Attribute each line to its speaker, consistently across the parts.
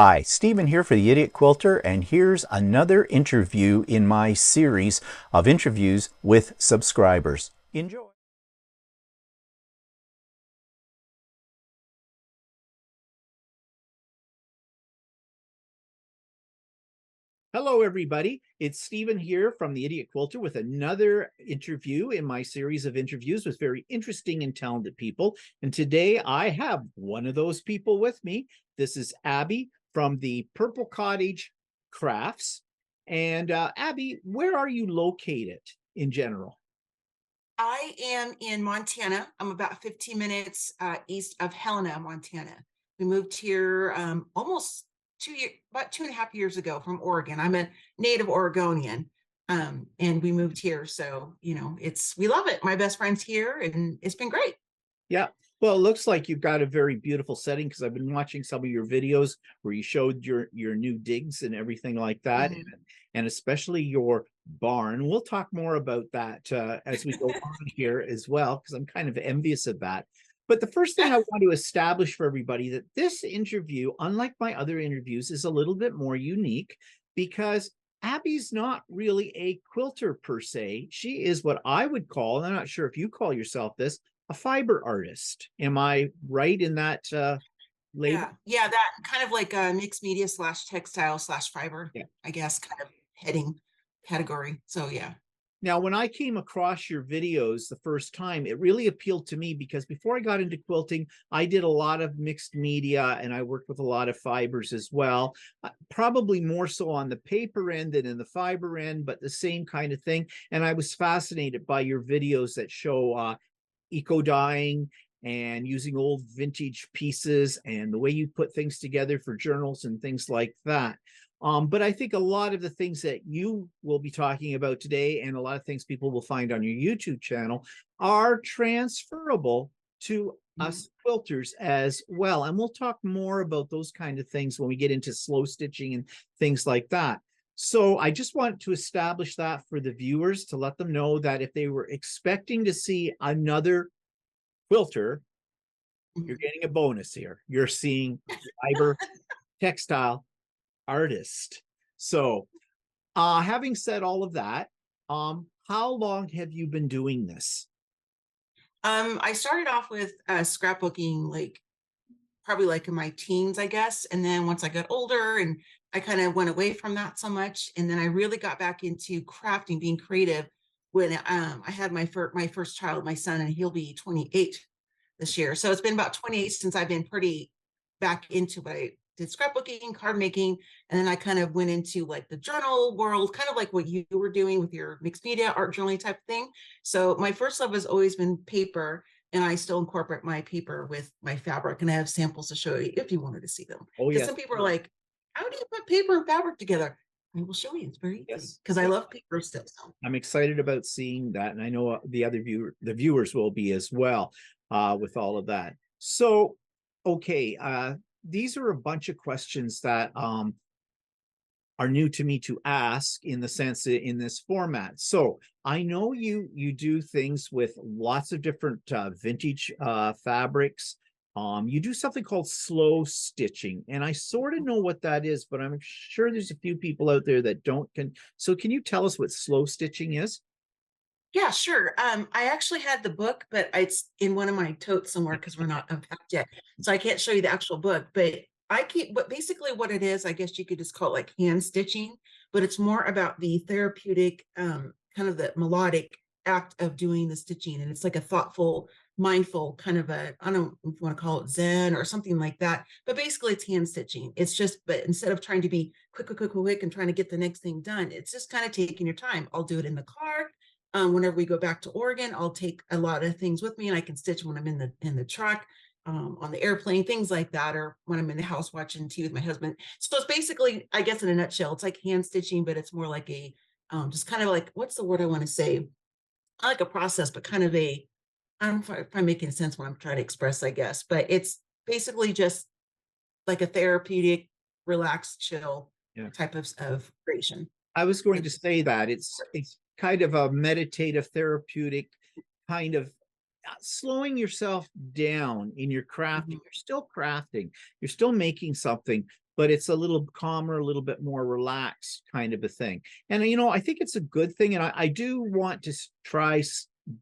Speaker 1: Hi, Stephen here for the Idiot Quilter, and here's another interview in my series of interviews with subscribers. Enjoy. Hello, everybody. It's Stephen here from the Idiot Quilter with another interview in my series of interviews with very interesting and talented people. And today I have one of those people with me. This is Abby from the Purple Cottage Crafts. And Abby, where are you located in general?
Speaker 2: I am in Montana. I'm about 15 minutes east of Helena, Montana. We moved here almost about 2.5 years ago from Oregon. I'm a native Oregonian, and we moved here. So, we love it. My best friend's here, and it's been great.
Speaker 1: Yeah. Well, it looks like you've got a very beautiful setting because I've been watching some of your videos where you showed your new digs and everything like that,
Speaker 2: Mhm.
Speaker 1: and especially your barn. We'll talk more about that as we go on here as well, because I'm kind of envious of that. But the first thing I want to establish for everybody that this interview, unlike my other interviews, is a little bit more unique because Abby's not really a quilter per se. She is what I would call, and I'm not sure if you call yourself this, a fiber artist. Am I right in that label?
Speaker 2: Yeah, that kind of like a mixed media slash textile slash fiber,
Speaker 1: Yeah.
Speaker 2: I guess, kind of heading category. So yeah.
Speaker 1: Now, when I came across your videos the first time, it really appealed to me because before I got into quilting, I did a lot of mixed media and I worked with a lot of fibers as well. Probably more so on the paper end than in the fiber end, but the same kind of thing. And I was fascinated by your videos that show eco dyeing and using old vintage pieces and the way you put things together for journals and things like that. But I think a lot of the things that you will be talking about today and a lot of things people will find on your YouTube channel are transferable to
Speaker 2: Mhm.
Speaker 1: us quilters as well. And we'll talk more about those kind of things when we get into slow stitching and things like that. So I just want to establish that for the viewers to let them know that if they were expecting to see another quilter, you're
Speaker 2: Mhm.
Speaker 1: getting a bonus here. You're seeing fiber textile artist. So having said all of that, how long have you been doing this?
Speaker 2: I started off with scrapbooking like probably like in my teens, I guess. And then once I got older and I kind of went away from that so much. And then I really got back into crafting, being creative when I had my first child, my son, and he'll be 28 this year. So it's been about 28 since I've been pretty back into what I did scrapbooking, card making, and then I kind of went into like the journal world, kind of like what you were doing with your mixed media art journaling type thing. So my first love has always been paper, and I still incorporate my paper with my fabric, and I have samples to show you if you wanted to see them.
Speaker 1: Oh,
Speaker 2: Because
Speaker 1: yes.
Speaker 2: some people are like, "How do you put paper and fabric together?" I will show you. It's very easy
Speaker 1: Yes.
Speaker 2: because I
Speaker 1: Yeah.
Speaker 2: love paper still. So.
Speaker 1: I'm excited about seeing that. And I know the viewers will be as well with all of that. So, okay, these are a bunch of questions that are new to me to ask in the sense in this format. So I know you do things with lots of different vintage fabrics. You do something called slow stitching, and I sort of know what that is, but I'm sure there's a few people out there that don't. So can you tell us what slow stitching is?
Speaker 2: Yeah, sure. I actually had the book, but it's in one of my totes somewhere because we're not unpacked yet. So I can't show you the actual book, but but basically what it is, I guess you could just call it like hand stitching, but it's more about the therapeutic, kind of the melodic act of doing the stitching. And it's like a thoughtful, mindful kind of I don't know if you want to call it Zen or something like that, but basically it's hand stitching. It's just, but instead of trying to be quick, quick, quick, quick, and trying to get the next thing done, it's just kind of taking your time. I'll do it in the car. Whenever we go back to Oregon, I'll take a lot of things with me, and I can stitch when I'm in the truck, on the airplane, things like that, or when I'm in the house watching TV with my husband. So it's basically, I guess, in a nutshell, it's like hand stitching, but it's more like a just kind of like, what's the word I want to say? I like a process, but kind of a, I don't know if I'm making sense when I'm trying to express, I guess, but it's basically just like a therapeutic, relaxed, chill
Speaker 1: Yeah.
Speaker 2: type of creation.
Speaker 1: I was going to
Speaker 2: It's
Speaker 1: say that it's kind of a meditative, therapeutic kind of slowing yourself down in your crafting.
Speaker 2: Mhm.
Speaker 1: You're still crafting, you're still making something, but it's a little calmer, a little bit more relaxed kind of a thing. And, I think it's a good thing. And I do want to try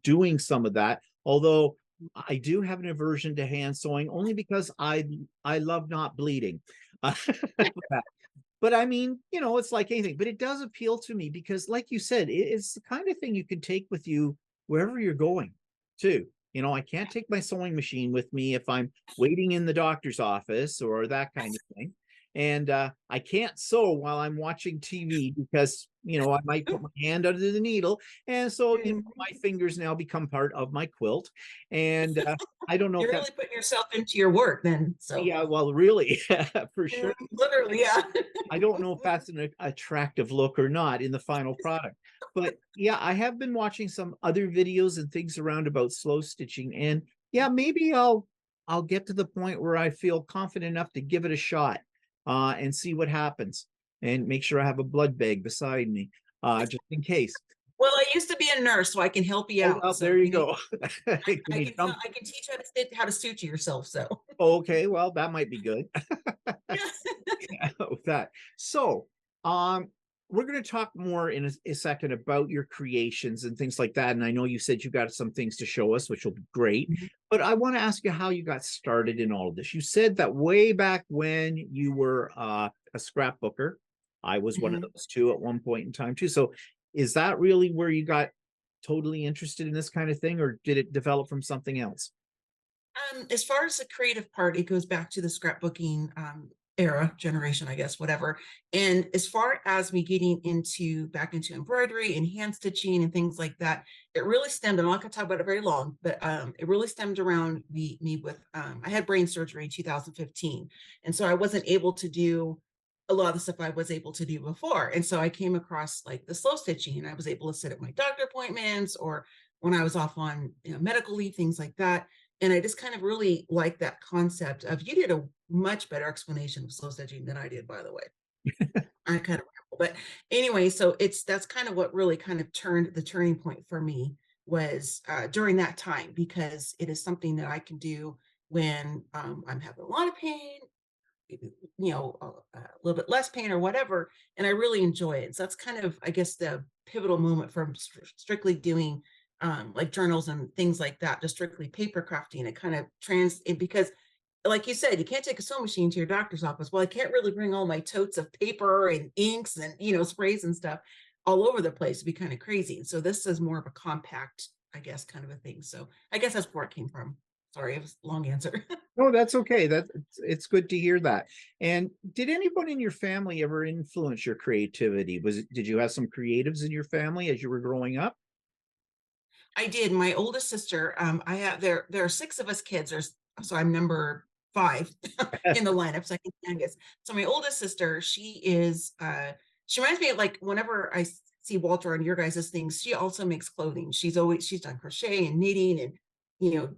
Speaker 1: doing some of that, although I do have an aversion to hand sewing only because I love not bleeding. But I mean, it's like anything, but it does appeal to me because, like you said, it's the kind of thing you can take with you wherever you're going, too. I can't take my sewing machine with me if I'm waiting in the doctor's office or that kind of thing. And I can't sew while I'm watching TV because, I might put my hand under the needle. And so, my fingers now become part of my quilt. And I don't know if
Speaker 2: You're
Speaker 1: that,
Speaker 2: really putting yourself into your work then. So
Speaker 1: yeah, well, really, for sure.
Speaker 2: literally, yeah.
Speaker 1: I don't know if that's an attractive look or not in the final product. But yeah, I have been watching some other videos and things around about slow stitching. And yeah, maybe I'll get to the point where I feel confident enough to give it a shot and see what happens. And make sure I have a blood bag beside me, just in case.
Speaker 2: Well, I used to be a nurse, so I can help you
Speaker 1: Oh,
Speaker 2: out.
Speaker 1: well,
Speaker 2: So
Speaker 1: there you go. Can
Speaker 2: I
Speaker 1: you
Speaker 2: can
Speaker 1: jump?
Speaker 2: I can teach how to suture yourself. So
Speaker 1: Okay, well, that might be good.
Speaker 2: yeah.
Speaker 1: With that. So, we're going to talk more in a second about your creations and things like that. And I know you said you got some things to show us, which will be great. But I want to ask you how you got started in all of this. You said that way back when you were a scrapbooker. I was one of
Speaker 2: Mhm.
Speaker 1: those too at one point in time too. So, is that really where you got totally interested in this kind of thing, or did it develop from something else?
Speaker 2: As far as the creative part, it goes back to the scrapbooking era, generation, I guess, whatever. And as far as me getting back into embroidery and hand stitching and things like that, it really stemmed. I'm not going to talk about it very long, but it really stemmed around me with I had brain surgery in 2015, and so I wasn't able to do a lot of the stuff I was able to do before. And so I came across like the slow stitching, and I was able to sit at my doctor appointments or when I was off on medical leave, things like that. And I just kind of really like that concept of you did a much better explanation of slow stitching than I did, by the way. I kind of ramble. But anyway, so that's kind of what really kind of turned the turning point for me was during that time, because it is something that I can do when I'm having a lot of pain, a little bit less pain or whatever, and I really enjoy it. So that's kind of, I guess, the pivotal moment from strictly doing like journals and things like that to strictly paper crafting. It kind of because like you said, you can't take a sewing machine to your doctor's office. Well, I can't really bring all my totes of paper and inks and sprays and stuff all over the place. It'd be kind of crazy. And so this is more of a compact, I guess, kind of a thing. So I guess that's where it came from. Sorry, it was a long answer.
Speaker 1: No, that's okay. It's good to hear that. And did anyone in your family ever influence your creativity? Did you have some creatives in your family as you were growing up?
Speaker 2: I did. My oldest sister, I have there are six of us kids. So I'm number five in the lineup, second youngest. So my oldest sister, she reminds me of like whenever I see Walter on your guys' things, she also makes clothing. She's done crochet and knitting and you know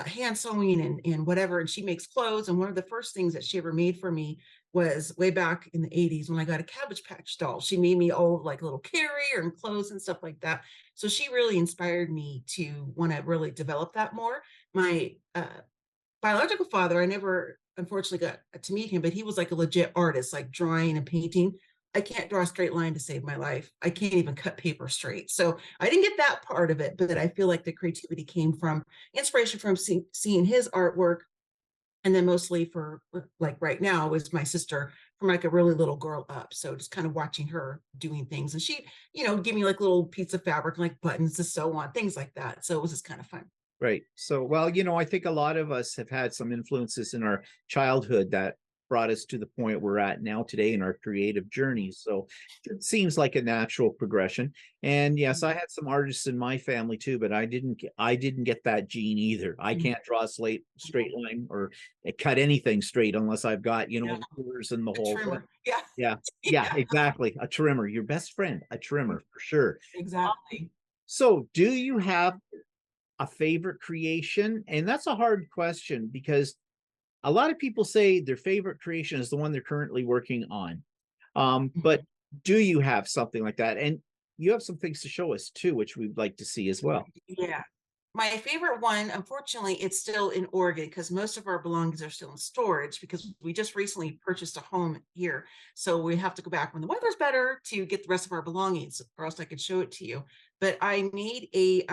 Speaker 2: hand sewing and whatever, and she makes clothes. And one of the first things that she ever made for me was way back in the 80s when I got a Cabbage Patch doll. She made me all like little carrier and clothes and stuff like that. So she really inspired me to want to really develop that more. My biological father, I never unfortunately got to meet him, but he was like a legit artist, like drawing and painting. I can't draw a straight line to save my life. I can't even cut paper straight. So I didn't get that part of it, but I feel like the creativity came from inspiration from seeing his artwork. And then mostly for like right now was my sister from like a really little girl up. So just kind of watching her doing things. And she, give me like little piece of fabric, like buttons to sew on, things like that. So it was just kind of fun.
Speaker 1: Right. So, well, I think a lot of us have had some influences in our childhood that brought us to the point we're at now today in our creative journeys. So it seems like a natural progression. And yes, I had some artists in my family too, but I didn't get that gene either. I
Speaker 2: Mhm.
Speaker 1: can't draw a straight line or cut anything straight unless I've got,
Speaker 2: Yeah,
Speaker 1: the rulers and the
Speaker 2: a
Speaker 1: whole thing.
Speaker 2: trimmer. Yeah.
Speaker 1: Yeah. Yeah,
Speaker 2: Yeah,
Speaker 1: exactly. A trimmer, your best friend, a trimmer for sure.
Speaker 2: exactly.
Speaker 1: So, do you have a favorite creation? And that's a hard question because a lot of people say their favorite creation is the one they're currently working on. But
Speaker 2: Mhm.
Speaker 1: do you have something like that? And you have some things to show us too, which we'd like to see as well.
Speaker 2: Yeah. My favorite one, unfortunately, it's still in Oregon because most of our belongings are still in storage because we just recently purchased a home here. So we have to go back when the weather's better to get the rest of our belongings, or else I could show it to you. But I made a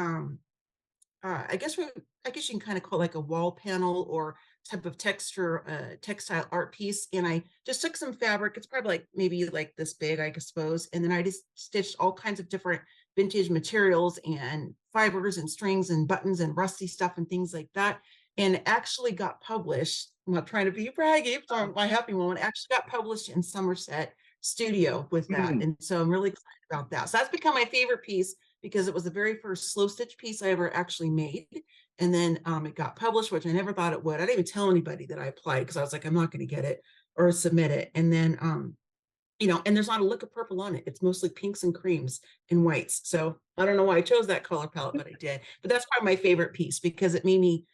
Speaker 2: I guess I guess you can kind of call it like a wall panel or type of texture, textile art piece. And I just took some fabric. It's probably like maybe like this big, I suppose. And then I just stitched all kinds of different vintage materials and fibers and strings and buttons and rusty stuff and things like that. And actually got published. I'm not trying to be braggy, but my happy moment actually got published in Somerset Studio with that.
Speaker 1: Mm.
Speaker 2: And so I'm really excited about that. So that's become my favorite piece because it was the very first slow stitch piece I ever actually made. And then it got published, which I never thought it would. I didn't even tell anybody that I applied because I was like, I'm not going to get it or submit it. And then, you know, and there's not a lick of purple on it. It's mostly pinks and creams and whites. So I don't know why I chose that color palette, but I did. But that's probably my favorite piece because it made me,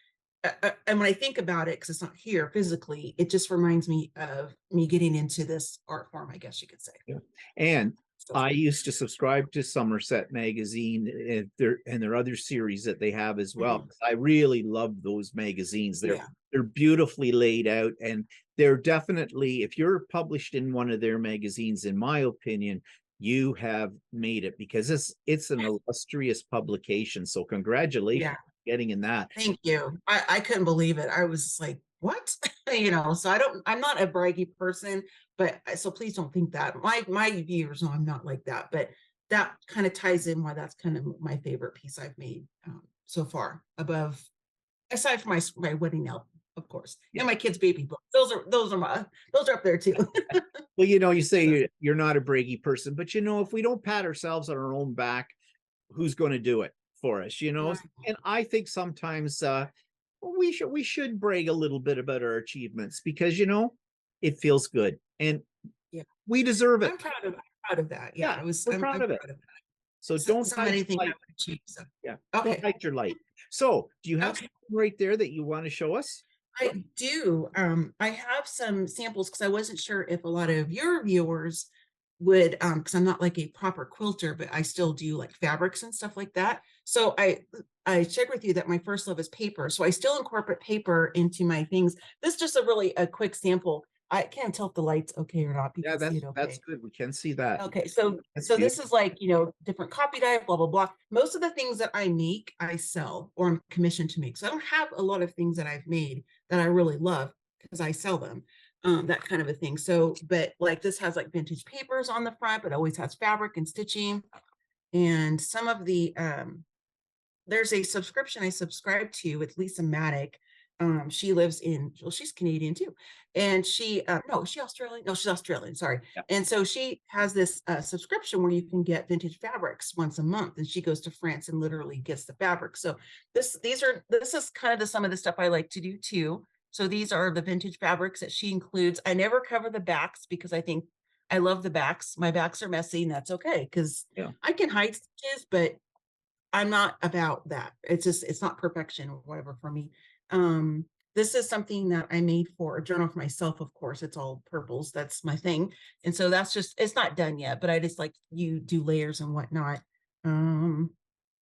Speaker 2: and when I think about it, because it's not here physically, it just reminds me of me getting into this art form, I guess you could say.
Speaker 1: Yeah. And
Speaker 2: So,
Speaker 1: I used to subscribe to Somerset magazine and their other series that they have as well.
Speaker 2: mhm.
Speaker 1: I really love those magazines.
Speaker 2: Yeah,
Speaker 1: They're beautifully laid out, and they're definitely, if you're published in one of their magazines, in my opinion, you have made it because it's an illustrious publication. So congratulations
Speaker 2: yeah.
Speaker 1: on getting in that.
Speaker 2: Thank you. I couldn't believe it. I was like, what? You know, so I'm not a braggy person, but so please don't think that. My viewers know I'm not like that, but that kind of ties in why that's kind of my favorite piece I've made so far, above aside from my wedding nail, of course, and
Speaker 1: Yeah.
Speaker 2: my kids' baby book. Those are up there too.
Speaker 1: Well, you say
Speaker 2: So
Speaker 1: you're not a braggy person, but if we don't pat ourselves on our own back, who's going to do it for us?
Speaker 2: right.
Speaker 1: And I think sometimes we should brag a little bit about our achievements because it feels good and
Speaker 2: Yeah,
Speaker 1: we deserve it.
Speaker 2: I'm proud of that. Yeah,
Speaker 1: Yeah, we're
Speaker 2: I'm
Speaker 1: proud of it.
Speaker 2: proud of that.
Speaker 1: So
Speaker 2: So,
Speaker 1: don't
Speaker 2: so
Speaker 1: hide
Speaker 2: many
Speaker 1: your
Speaker 2: things I
Speaker 1: light.
Speaker 2: would achieve. So
Speaker 1: Yeah, don't
Speaker 2: okay.
Speaker 1: hide your light. So do you have
Speaker 2: Okay.
Speaker 1: something right there that you want to show us?
Speaker 2: I do. I have some samples because I wasn't sure if a lot of your viewers would, because I'm not like a proper quilter, but I still do like fabrics and stuff like that. So I shared with you that my first love is paper. So I still incorporate paper into my things. This is just a quick sample. I can't tell if the light's okay or not. You
Speaker 1: Yeah,
Speaker 2: can see
Speaker 1: that's
Speaker 2: it
Speaker 1: that's
Speaker 2: okay.
Speaker 1: good. We can see that.
Speaker 2: Okay, so
Speaker 1: That's
Speaker 2: so this
Speaker 1: beautiful.
Speaker 2: is like, you know, different copy dye, blah, blah, blah. Most of the things that I make, I sell or I'm commissioned to make. So I don't have a lot of things that I've made that I really love because I sell them, that kind of a thing. So, but like this has like vintage papers on the front, but always has fabric and stitching. And some of the there's a subscription I subscribe to with Lisa Maddock. She lives in, well, she's Canadian too. And no, is she Australian? No, she's Australian, sorry.
Speaker 1: Yeah.
Speaker 2: And so she has this subscription where you can get vintage fabrics once a month. And she goes to France and literally gets the fabric. So this is kind of some of the stuff I like to do too. So these are the vintage fabrics that she includes. I never cover the backs because I think I love the backs. My backs are messy, and that's okay because
Speaker 1: Yeah.
Speaker 2: I can hide stitches, but I'm not about that. It's not perfection or whatever for me. This is something that I made for a journal for myself, of course. It's all purples. That's my thing. And so that's just, it's not done yet, but I just like you do layers and whatnot. Um,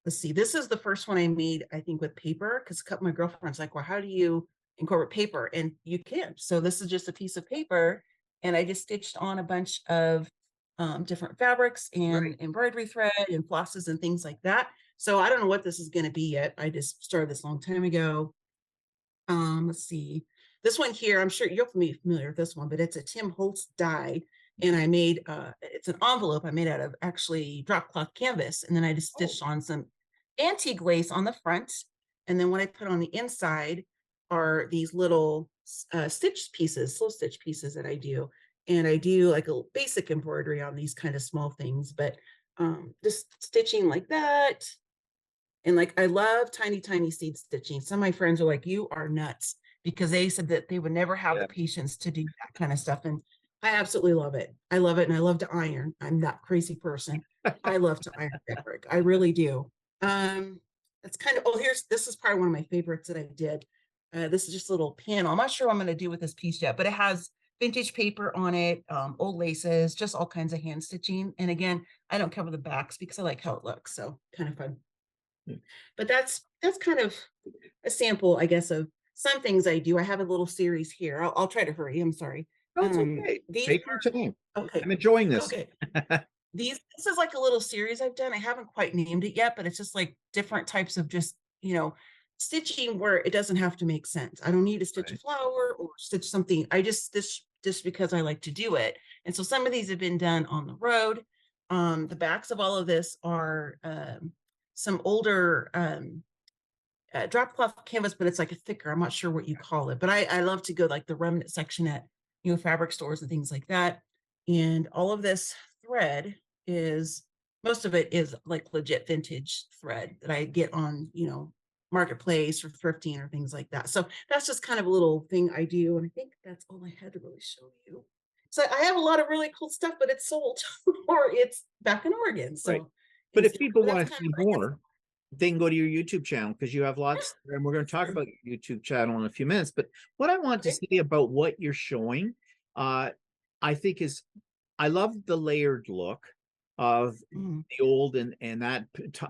Speaker 2: let's see. This is the first one I made, I think, with paper, because a couple of my girlfriends like, well, how do you incorporate paper? And you can. So this is just a piece of paper, and I just stitched on a bunch of different fabrics
Speaker 1: Right.
Speaker 2: and embroidery thread and flosses and things like that. So I don't know what this is going to be yet. I just started this a long time ago. Let's see. This one here, I'm sure you're familiar with this one, but it's a Tim Holtz die. And I made it's an envelope I made out of actually drop cloth canvas. And then I just
Speaker 1: Oh,
Speaker 2: stitched on some antique lace on the front. And then what I put on the inside are these little stitch pieces, slow stitch pieces that I do. And I do like a basic embroidery on these kind of small things, but just stitching like that. And like, I love tiny, tiny seed stitching. Some of my friends are like, you are nuts, because they said that they would never have
Speaker 1: yeah.
Speaker 2: the patience to do that kind of stuff. And I absolutely love it. I love it. And I love to iron. I'm that crazy person. I love to iron fabric. I really do. It's kind of, this is probably one of my favorites that I did. This is just a little panel. I'm not sure what I'm going to do with this piece yet, but it has vintage paper on it, old laces, just all kinds of hand stitching. And again, I don't cover the backs because I like how it looks. So kind of fun.
Speaker 1: Yeah.
Speaker 2: But that's kind of a sample, I guess, of some things I do. I have a little series here. I'll try to hurry. I'm sorry.
Speaker 1: No, it's okay.
Speaker 2: These
Speaker 1: Take your time.
Speaker 2: are okay.
Speaker 1: I'm enjoying this.
Speaker 2: Okay. This is like a little series I've done. I haven't quite named it yet, but it's just like different types of just, stitching where it doesn't have to make sense. I don't need to stitch a
Speaker 1: Right.
Speaker 2: flower or stitch something. I just stitch just because I like to do it. And so some of these have been done on the road. The backs of all of this are some older drop cloth canvas, but it's like a thicker. I'm not sure what you call it, but I love to go like the remnant section at fabric stores and things like that. And all of this thread is most of it is like legit vintage thread that I get on marketplace or thrifting or things like that. So that's just kind of a little thing I do, and I think that's all I had to really show you. So I have a lot of really cool stuff, but it's sold or it's back in Oregon.
Speaker 1: Right.
Speaker 2: So
Speaker 1: But if people
Speaker 2: that's
Speaker 1: want to
Speaker 2: kind
Speaker 1: see
Speaker 2: of, I guess,
Speaker 1: more, they can go to your YouTube channel because you have lots, and we're going to talk
Speaker 2: sure.
Speaker 1: about your YouTube channel in a few minutes. But what I want to
Speaker 2: Okay.
Speaker 1: say about what you're showing, uh, I think is, I love the layered look of
Speaker 2: Mhm.
Speaker 1: the old and that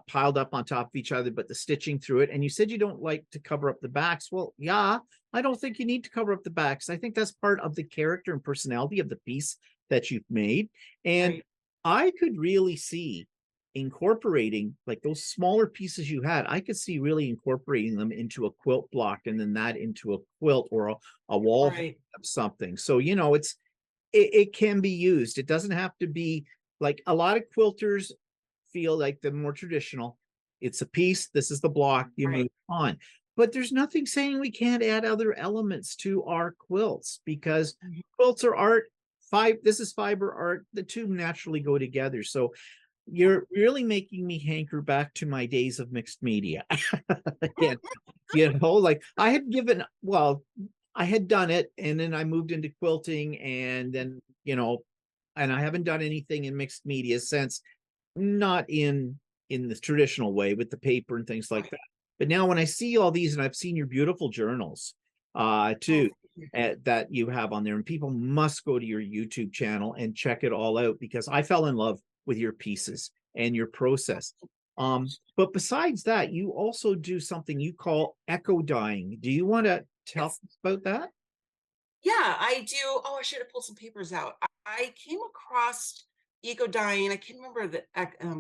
Speaker 1: piled up on top of each other, but the stitching through it. And you said you don't like to cover up the backs. Well, yeah, I don't think you need to cover up the backs. I think that's part of the character and personality of the piece that you've made. And
Speaker 2: Right.
Speaker 1: I could really see incorporating like those smaller pieces you had. I could see really incorporating them into a quilt block and then that into a quilt or a wall
Speaker 2: Right.
Speaker 1: of something. So, it can be used. It doesn't have to be like a lot of quilters feel like the more traditional. It's a piece. This is the block. You
Speaker 2: Right.
Speaker 1: move on. But there's nothing saying we can't add other elements to our quilts because
Speaker 2: Mhm.
Speaker 1: quilts are art. This is fiber art. The two naturally go together. So
Speaker 2: Yeah.
Speaker 1: you're really making me hanker back to my days of mixed media. Again, like I had done it and then I moved into quilting and then, and I haven't done anything in mixed media since, not in the traditional way with the paper and things like
Speaker 2: Right.
Speaker 1: that. But now when I see all these and I've seen your beautiful journals
Speaker 2: Oh,
Speaker 1: too,
Speaker 2: thank you.
Speaker 1: that you have on there, and people must go to your YouTube channel and check it all out because I fell in love with your pieces and your
Speaker 2: Oh,
Speaker 1: process. But besides that, you also do something you call echo dyeing. Do you want to tell
Speaker 2: yes.
Speaker 1: us about that?
Speaker 2: Yeah, I do. Oh, I should have pulled some papers out. I came across Eco Dying. I can't remember the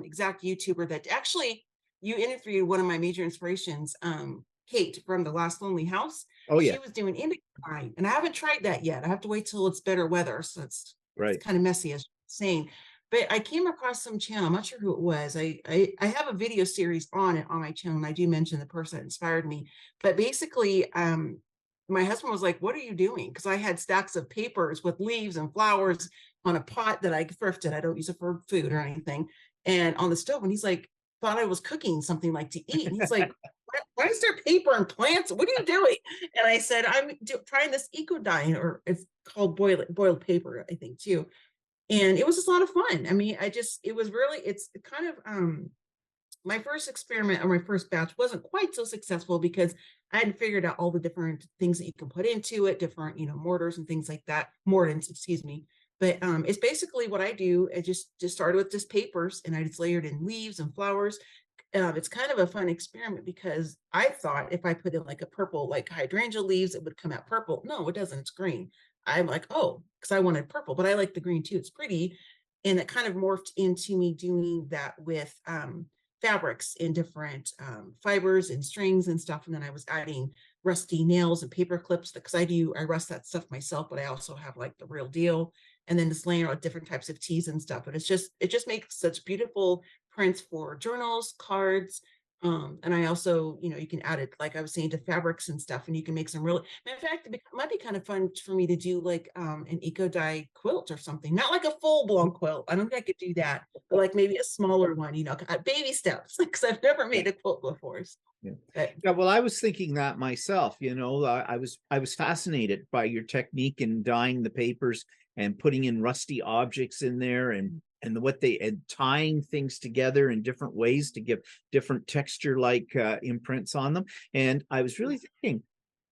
Speaker 2: exact YouTuber that actually you interviewed one of my major inspirations, Kate from The Last Lonely House.
Speaker 1: Oh yeah,
Speaker 2: She was doing indigo dyeing, and I haven't tried that yet. I have to wait till it's better weather, so it's
Speaker 1: right.
Speaker 2: kind of messy as you're saying. But I came across some channel. I'm not sure who it was. I have a video series on it on my channel, and I do mention the person that inspired me. But basically, my husband was like, "What are you doing?" Because I had stacks of papers with leaves and flowers on a pot that I thrifted. I don't use it for food or anything. And on the stove, and he's like, thought I was cooking something like to eat. And he's like, why is there paper and plants? What are you doing? And I said, I'm trying this eco dyeing, or it's called boiled paper, I think too. And it was just a lot of fun. I mean, it was really, it's kind of, my first experiment or my first batch wasn't quite so successful because I hadn't figured out all the different things that you can put into it, different, mortars and things like that, mordants, excuse me. But it's basically what I do. I just started with just papers and I just layered in leaves and flowers. It's kind of a fun experiment because I thought if I put in like a purple, like hydrangea leaves, it would come out purple. No, it doesn't. It's green. I'm like, oh, because I wanted purple, but I like the green too. It's pretty. And it kind of morphed into me doing that with fabrics in different fibers and strings and stuff. And then I was adding rusty nails and paper clips because I rust that stuff myself, but I also have like the real deal. And then just laying out different types of teas and stuff. But it just makes such beautiful prints for journals, cards. And I also, you can add it, like I was saying, to fabrics and stuff, and you can make some really, in fact, it might be kind of fun for me to do like an eco dye quilt or something, not like a full blown quilt. I don't think I could do that, but like maybe a smaller one, baby steps, because I've never
Speaker 1: Yeah.
Speaker 2: made a quilt before. So,
Speaker 1: Yeah.
Speaker 2: but,
Speaker 1: Yeah, well, I was thinking that myself, I was fascinated by your technique in dyeing the papers and putting in rusty objects in there and tying things together in different ways to give different texture like imprints on them. And I was really thinking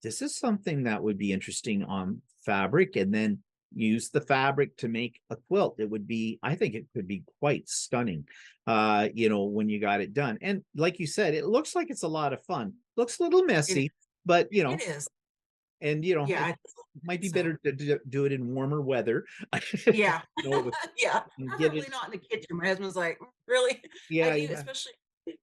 Speaker 1: this is something that would be interesting on fabric and then use the fabric to make a quilt. It would be, I think it could be quite stunning, you know, when you got it done. And like you said, it looks like it's a lot of fun. Looks a little
Speaker 2: It,
Speaker 1: messy, but you know,
Speaker 2: it is.
Speaker 1: and you know,
Speaker 2: Yeah.
Speaker 1: it might be
Speaker 2: So
Speaker 1: better to do it in warmer weather.
Speaker 2: yeah.
Speaker 1: You know,
Speaker 2: Yeah.
Speaker 1: get
Speaker 2: Preferably
Speaker 1: it.
Speaker 2: not in the kitchen. My husband's like, really? I
Speaker 1: Yeah,
Speaker 2: do,
Speaker 1: yeah.
Speaker 2: especially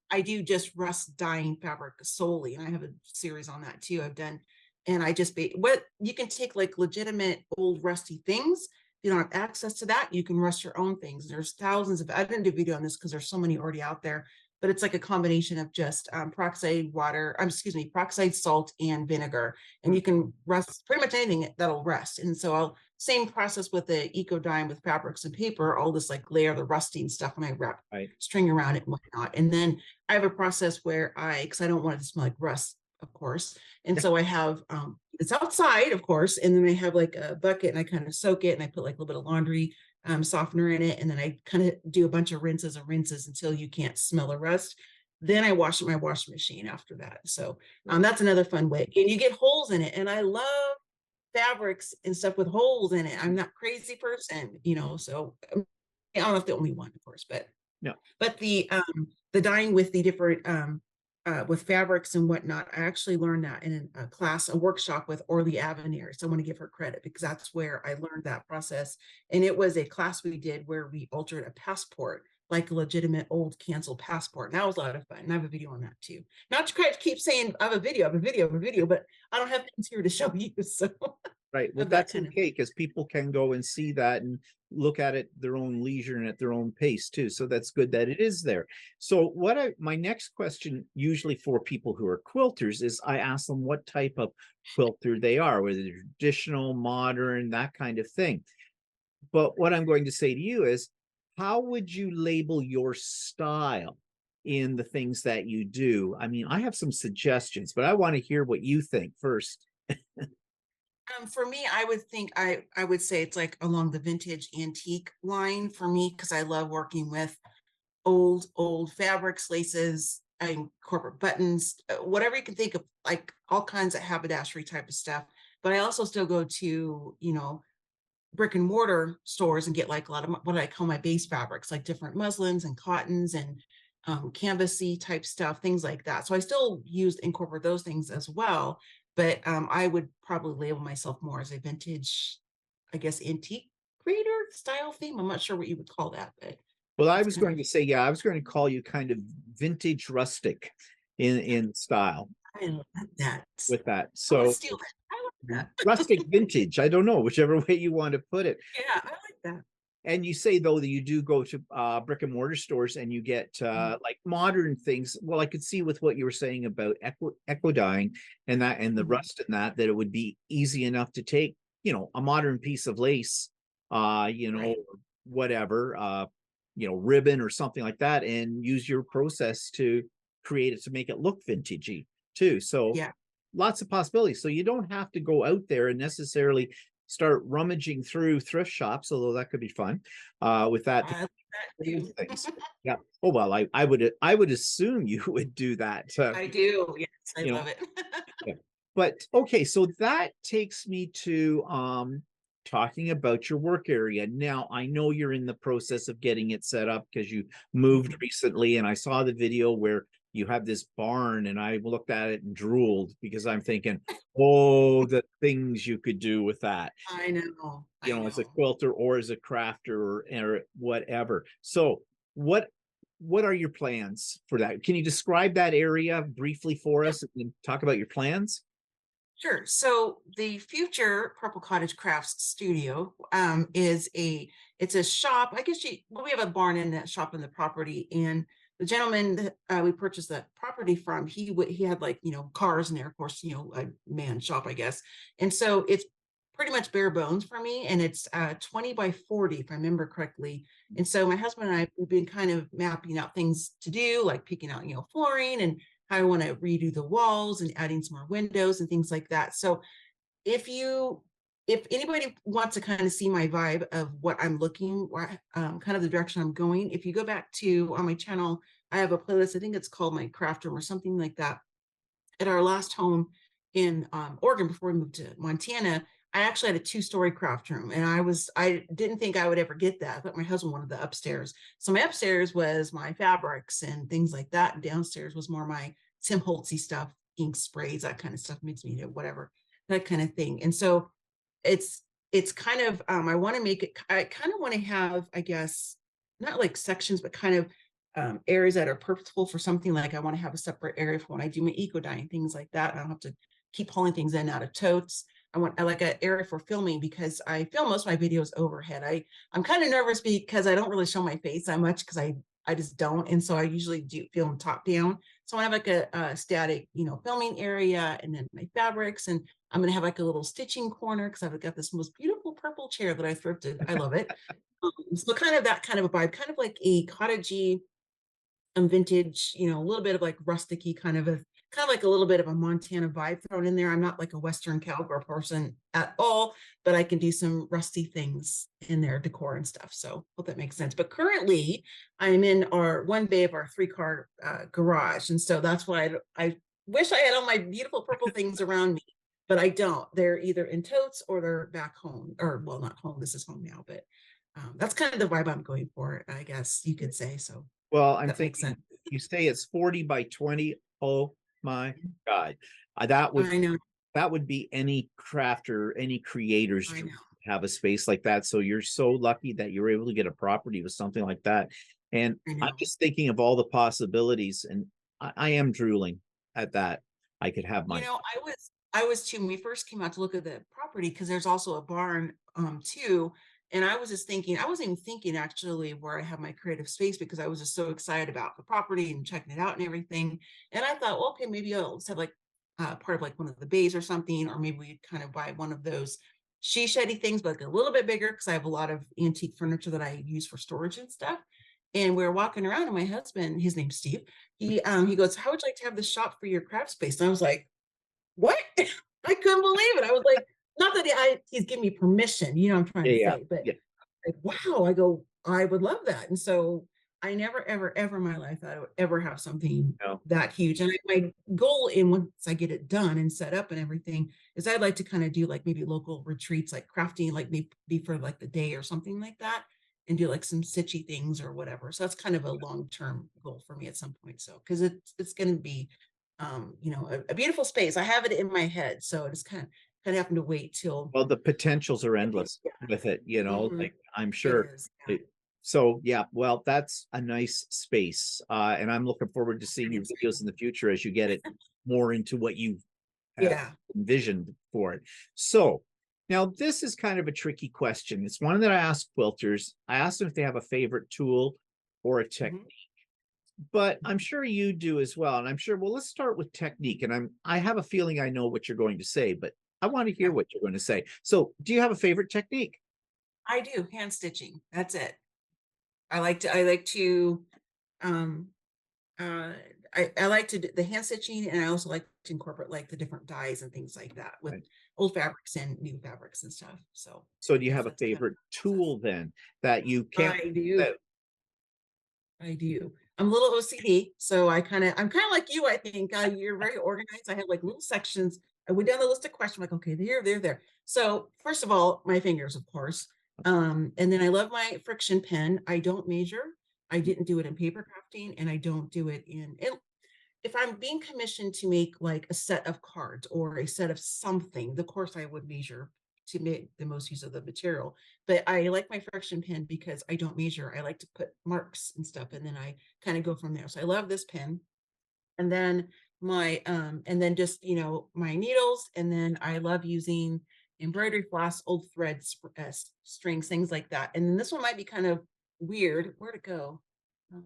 Speaker 2: I do just rust dyeing fabric solely. And I have a series on that too. I've done, and I just be what you can take like legitimate old rusty things. If you don't have access to that, you can rust your own things. There's thousands of, I didn't do a video on this because there's so many already out there, but it's like a combination of just peroxide water, excuse me, peroxide salt and vinegar. And
Speaker 1: Hmm.
Speaker 2: you can rust pretty much anything that'll rust. And so I'll, same process with the eco dyeing with fabrics and paper, all this like layer the rusting stuff, and I wrap
Speaker 1: Right.
Speaker 2: string around it and whatnot. And then I have a process where because I don't want it to smell like rust, of course. And so I have it's outside, of course, and then I have like a bucket and I kind of soak it and I put like a little bit of laundry softener in it, and then I kind of do a bunch of rinses and rinses until you can't smell the rust. Then I wash it in my washing machine after that. So that's another fun way. And you get holes in it, and I love fabrics and stuff with holes in it. I'm not crazy person, you know, so I don't know if the only one, of course,
Speaker 1: No.
Speaker 2: but the dyeing with the different with fabrics and whatnot, I actually learned that in a class, a workshop with Orly Avenir. So I want to give her credit because that's where I learned that process. And it was a class we did where we altered a passport, like a legitimate old canceled passport. And that was a lot of fun. And I have a video on that too. Not to keep saying I have a video, I have a video, I have a video, but I don't have things here to show you. So
Speaker 1: Right. Well,
Speaker 2: of that
Speaker 1: that's
Speaker 2: kind of.
Speaker 1: okay because people can go and see that and look at it their own leisure and at their own pace too. So that's good that it is there. So my next question usually for people who are quilters is I ask them what type of quilter they are, whether they're traditional, modern, that kind of thing. But what I'm going to say to you is, how would you label your style in the things that you do? I mean, I have some suggestions, but I want to hear what you think first.
Speaker 2: For me, I would think I would say it's like along the vintage antique line for me because I love working with old fabrics, laces, and corporate buttons, whatever you can think of, like all kinds of haberdashery type of stuff. But I also still go to, you know, brick and mortar stores and get like a lot of what I call my base fabrics, like different muslins and cottons and canvasy type stuff, things like that. So I still incorporate those things as well. But I would probably label myself more as a vintage, I guess, antique creator style theme. I'm not sure what you would call that, but
Speaker 1: Well, I
Speaker 2: that's
Speaker 1: was
Speaker 2: kind
Speaker 1: going
Speaker 2: of,
Speaker 1: to say, yeah, I was going to call you kind of vintage rustic in style
Speaker 2: I like that.
Speaker 1: with that.
Speaker 2: I would
Speaker 1: So
Speaker 2: steal that. I like that.
Speaker 1: rustic vintage, I don't know, whichever way you want to put it.
Speaker 2: Yeah, I like that.
Speaker 1: And you say though that you do go to brick and mortar stores and you get like modern things. Well, I could see with what you were saying about eco dyeing and that and the
Speaker 2: Mhm.
Speaker 1: rust and that it would be easy enough to take, you know, a modern piece of lace, you know,
Speaker 2: Right.
Speaker 1: whatever, you know, ribbon or something like that, and use your process to create it to make it look vintagey too. So
Speaker 2: Yeah.
Speaker 1: lots of possibilities. So you don't have to go out there and necessarily start rummaging through thrift shops, although that could be fun with that
Speaker 2: I like that too.
Speaker 1: things. Yeah. Oh well, I would assume you would do that.
Speaker 2: I do. Yes, I
Speaker 1: You know.
Speaker 2: love it.
Speaker 1: Yeah. But okay, so that takes me to talking about your work area. Now, I know you're in the process of getting it set up because you moved
Speaker 2: Mhm.
Speaker 1: recently, and I saw the video where you have this barn, and I looked at it and drooled because I'm thinking, oh, the things you could do with that,
Speaker 2: I know.
Speaker 1: you
Speaker 2: I
Speaker 1: know, as a
Speaker 2: know.
Speaker 1: quilter or as a crafter or whatever. So what are your plans for that? Can you describe that area briefly for us and talk about your plans?
Speaker 2: Sure. So the future Purple Cottage Crafts studio it's a shop. I guess we have a barn in that shop in the property, and the gentleman that we purchased that property from, he had like, you know, cars in there, of course, you know, a man shop, I guess. And so it's pretty much bare bones for me, and it's 20 by 40 if I remember correctly. And so my husband and I, we've been kind of mapping out things to do, like picking out, you know, flooring and how I want to redo the walls and adding some more windows and things like that. So if anybody wants to kind of see my vibe of what I'm looking, kind of the direction I'm going, if you go back to on my channel, I have a playlist. I think it's called my craft room or something like that. At our last home in Oregon before we moved to Montana, I actually had a 2-story craft room, and I didn't think I would ever get that. I thought my husband wanted the upstairs. So my upstairs was my fabrics and things like that. And downstairs was more my Tim Holtzy stuff, ink sprays, that kind of stuff, mixed media, whatever, that kind of thing. And so it's it's kind of I want to make it, I kind of want to have, I guess, not like sections, but kind of areas that are purposeful for something. Like I want to have a separate area for when I do my eco dyeing, things like that. I don't have to keep pulling things in and out of totes. I like an area for filming because I film most of my videos overhead. I'm kind of nervous because I don't really show my face that much because I just don't. And so I usually do film top down. So I have like a static, filming area, and then my fabrics, and I'm going to have like a little stitching corner because I've got this most beautiful purple chair that I thrifted. I love it. So kind of that kind of a vibe, kind of like a cottagey vintage, a little bit of like rusticy kind of like a little bit of a Montana vibe thrown in there. I'm not like a Western cowgirl person at all, but I can do some rusty things in there, decor and stuff. So hope that makes sense. But currently I'm in our one bay of our 3-car garage. And so that's why I wish I had all my beautiful purple things around me, but I don't. They're either in totes or they're back home, or well, not home. This is home now, but that's kind of the vibe I'm going for, I guess you could say. So
Speaker 1: Well, I'm
Speaker 2: that makes
Speaker 1: thinking
Speaker 2: sense.
Speaker 1: you say it's 40 by 20. Oh my God. That would
Speaker 2: I know.
Speaker 1: that would be any crafter, any creator's
Speaker 2: I
Speaker 1: dream
Speaker 2: know.
Speaker 1: to have a space like that. So you're so lucky that you're able to get a property with something like that. And
Speaker 2: I
Speaker 1: I'm
Speaker 2: know.
Speaker 1: just thinking of all the possibilities, and I am drooling at that. I could have
Speaker 2: You
Speaker 1: my
Speaker 2: know, I was too when we first came out to look at the property, because there's also a barn too. And I was just thinking, I wasn't even thinking actually where I have my creative space, because I was just so excited about the property and checking it out and everything. And I thought, well, okay, maybe I'll just have like part of like one of the bays or something, or maybe we'd kind of buy one of those she sheddy things, but like a little bit bigger, because I have a lot of antique furniture that I use for storage and stuff. And we were walking around, and my husband, his name's Steve, he goes, "How would you like to have this shop for your craft space?" And I was like, what? I couldn't believe it. I was like, not that he's giving me permission, I'm trying
Speaker 1: yeah,
Speaker 2: to
Speaker 1: yeah,
Speaker 2: say, but
Speaker 1: yeah.
Speaker 2: like, wow, I go, I would love that. And so I never, ever, ever in my life thought I would ever have something
Speaker 1: No.
Speaker 2: that huge. And my goal, in once I get it done and set up and everything, is I'd like to kind of do like maybe local retreats, like crafting, like maybe for like the day or something like that, and do like some stitchy things or whatever. So that's kind of a long-term goal for me at some point. So because it's going to be a beautiful space. I have it in my head, so it's kind of having to wait till
Speaker 1: Well, the potentials are
Speaker 2: I get
Speaker 1: endless with it,
Speaker 2: Mhm.
Speaker 1: like I'm
Speaker 2: It
Speaker 1: sure.
Speaker 2: is. Yeah.
Speaker 1: it- so yeah, well, that's a nice space. And I'm looking forward to seeing
Speaker 2: It
Speaker 1: your
Speaker 2: is.
Speaker 1: videos in the future as you get it more into what you have
Speaker 2: Yeah.
Speaker 1: envisioned for it. So now this is kind of a tricky question. It's one that I ask quilters. I ask them if they have a favorite tool or a
Speaker 2: Mhm.
Speaker 1: technique, but I'm sure you do as well. And I'm sure, well, let's start with technique. And I have a feeling I know what you're going to say, but I want to hear
Speaker 2: Yeah.
Speaker 1: what you're going to say. So do you have a favorite technique?
Speaker 2: I do hand stitching. That's it. I like to um uh I like to do the hand stitching, and I also like to incorporate like the different dyes and things like that with
Speaker 1: Right.
Speaker 2: old fabrics and new fabrics and stuff. So
Speaker 1: So do you
Speaker 2: yes,
Speaker 1: have a
Speaker 2: that's kind of
Speaker 1: favorite
Speaker 2: the process.
Speaker 1: tool then that you can't
Speaker 2: I
Speaker 1: live
Speaker 2: do. I do. I'm a little OCD, so I'm kind of like you. I think you're very organized. I have like little sections. I went down the list of questions, like, okay, there. So first of all, my fingers, of course. And then I love my friction pen. I don't measure. I didn't do it in paper crafting, and I don't do it if I'm being commissioned to make like a set of cards or a set of something, of course I would measure to make the most use of the material. But I like my friction pen because I don't measure. I like to put marks and stuff, and then I kind of go from there. So I love this pen. And then and then just, my needles. And then I love using embroidery floss, old threads, strings, things like that. And then this one might be kind of weird. Where'd it go? Um,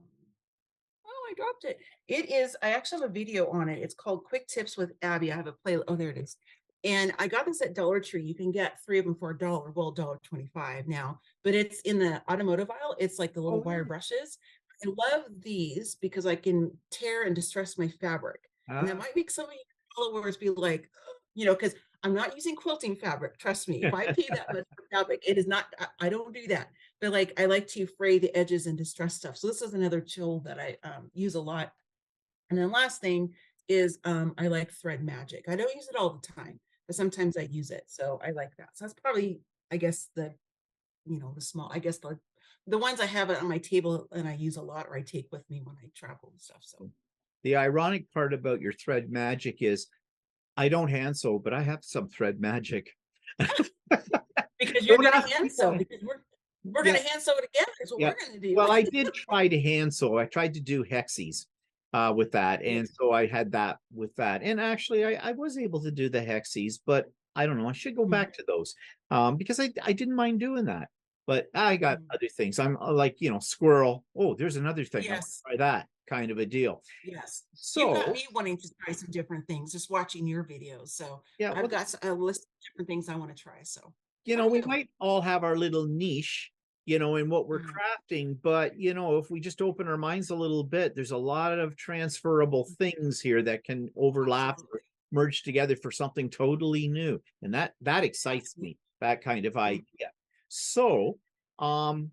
Speaker 2: Oh, I dropped it. It is, I actually have a video on it. It's called Quick Tips with Abby. I have a play. Oh, there it is. And I got this at Dollar Tree. You can get 3 of them for $1. Well, $1.25 now, but it's in the automotive aisle. It's like the little
Speaker 1: Oh,
Speaker 2: wire brushes. I love these because I can tear and distress my fabric. And that
Speaker 1: yeah.
Speaker 2: might make some of your followers be like, because I'm not using quilting fabric. Trust me, if I pay that much for fabric, it is not, I don't do that. But like I like to fray the edges and distress stuff. So this is another tool that I use a lot. And then last thing is I like thread magic. I don't use it all the time, but sometimes I use it. So I like that. So that's probably, I guess, the small, I guess the ones I have it on my table and I use a lot, or I take with me when I travel and stuff. So
Speaker 1: The ironic part about your thread magic is I don't hand sew, but I have some thread magic.
Speaker 2: because you're
Speaker 1: Don't
Speaker 2: gonna
Speaker 1: ask
Speaker 2: hand
Speaker 1: me
Speaker 2: sew,
Speaker 1: why.
Speaker 2: because we're
Speaker 1: Yeah,
Speaker 2: gonna hand sew it together. Is what
Speaker 1: yeah.
Speaker 2: we're gonna do.
Speaker 1: Well, I did try to hand sew. I tried to do hexies with that.
Speaker 2: Yeah.
Speaker 1: And so I had that with that. And actually I was able to do the hexies, but I don't know. I should go
Speaker 2: Mhm,
Speaker 1: back to those because I didn't mind doing that. But I got
Speaker 2: mhm.
Speaker 1: other things. I'm like, squirrel. Oh, there's another thing. I want
Speaker 2: Yes,
Speaker 1: to try that kind of a deal.
Speaker 2: yes. You got
Speaker 1: So
Speaker 2: me wanting to try some different things just watching your videos. So
Speaker 1: yeah,
Speaker 2: I've
Speaker 1: well,
Speaker 2: got a list of different things I want to try. So how are
Speaker 1: we
Speaker 2: you?
Speaker 1: might all have our little niche, in what we're
Speaker 2: Mhm,
Speaker 1: crafting, but if we just open our minds a little bit, there's a lot of transferable
Speaker 2: mhm.
Speaker 1: things here that can overlap or
Speaker 2: Absolutely.
Speaker 1: merge together for something totally new. And that
Speaker 2: Yes.
Speaker 1: excites me, that kind of
Speaker 2: Mhm.
Speaker 1: idea. So, um,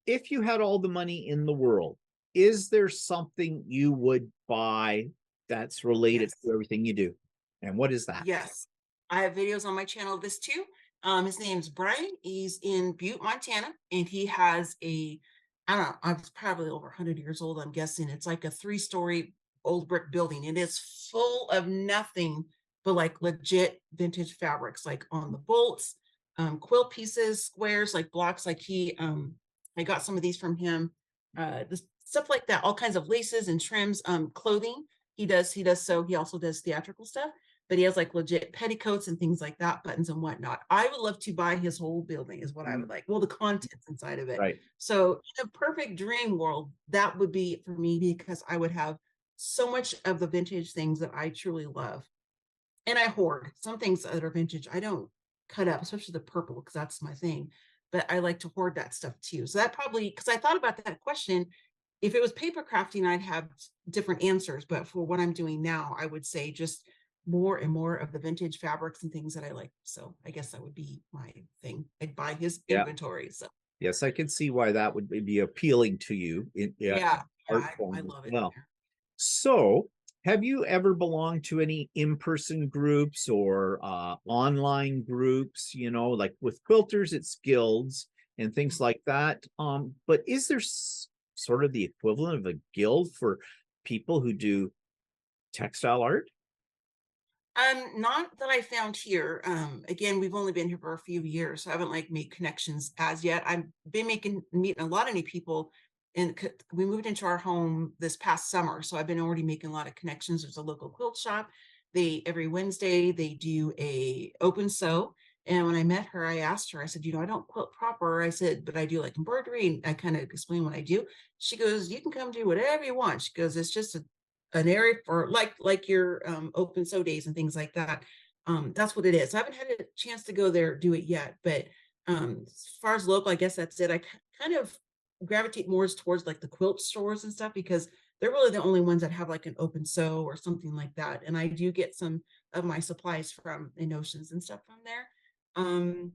Speaker 1: if you had all the money in the world, is there something you would buy that's related
Speaker 2: Yes.
Speaker 1: to everything you do? And what is that?
Speaker 2: Yes. I have videos on my channel of this too. His name's Brian. He's in Butte, Montana, and he has I don't know, I'm probably over 100 years old, I'm guessing. It's like a 3-story old brick building. It is full of nothing but like legit vintage fabrics, like on the bolts, quilt pieces, squares, like blocks. I got some of these from him. This stuff like that, all kinds of laces and trims, clothing. He does so. He also does theatrical stuff, but he has like legit petticoats and things like that, buttons and whatnot. I would love to buy his whole building, is what I would like. Well, the contents inside of it.
Speaker 1: Right.
Speaker 2: So, in a perfect dream world, that would be for me, because I would have so much of the vintage things that I truly love. And I hoard some things that are vintage. I don't cut up, especially the purple, because that's my thing. But I like to hoard that stuff too. So that probably, because I thought about that question, if it was paper crafting, I'd have different answers. But for what I'm doing now, I would say just more and more of the vintage fabrics and things that I like. So I guess that would be my thing. I'd buy his
Speaker 1: Yeah.
Speaker 2: inventory. So
Speaker 1: Yes, I can see why that would be appealing to you in
Speaker 2: yeah, yeah,
Speaker 1: art
Speaker 2: I
Speaker 1: form as
Speaker 2: love it in
Speaker 1: well.
Speaker 2: there.
Speaker 1: So, have you ever belonged to any in-person groups or online groups? Like with quilters, it's guilds and things like that. But is there sort of the equivalent of a guild for people who do textile art?
Speaker 2: Not that I found here. Again, we've only been here for a few years, so I haven't like made connections as yet. I've been meeting a lot of new people, and we moved into our home this past summer, so I've been already making a lot of connections. There's a local quilt shop. They every Wednesday they do a open sew. And when I met her, I asked her, I said, I don't quilt proper. I said, but I do like embroidery, and I kind of explain what I do. She goes, you can come do whatever you want. She goes, it's just an area for like your open sew days and things like that. That's what it is. I haven't had a chance to go there do it yet, but as far as local, I guess that's it. Kind of gravitate more towards like the quilt stores and stuff, because they're really the only ones that have like an open sew or something like that. And I do get some of my supplies from Notions and stuff from there. Um,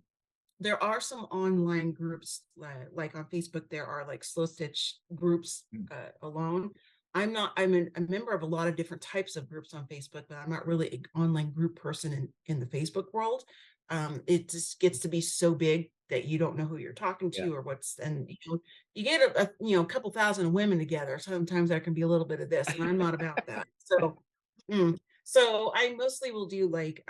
Speaker 2: there are some online groups, like on Facebook, there are like slow stitch groups
Speaker 1: Mm.
Speaker 2: alone. I'm a member of a lot of different types of groups on Facebook, but I'm not really an online group person in the Facebook world. It just gets to be so big that you don't know who you're talking
Speaker 1: Yeah.
Speaker 2: to or what's, and you get a couple thousand women together. Sometimes there can be a little bit of this, and I'm not about that. So, mm, so I mostly will do like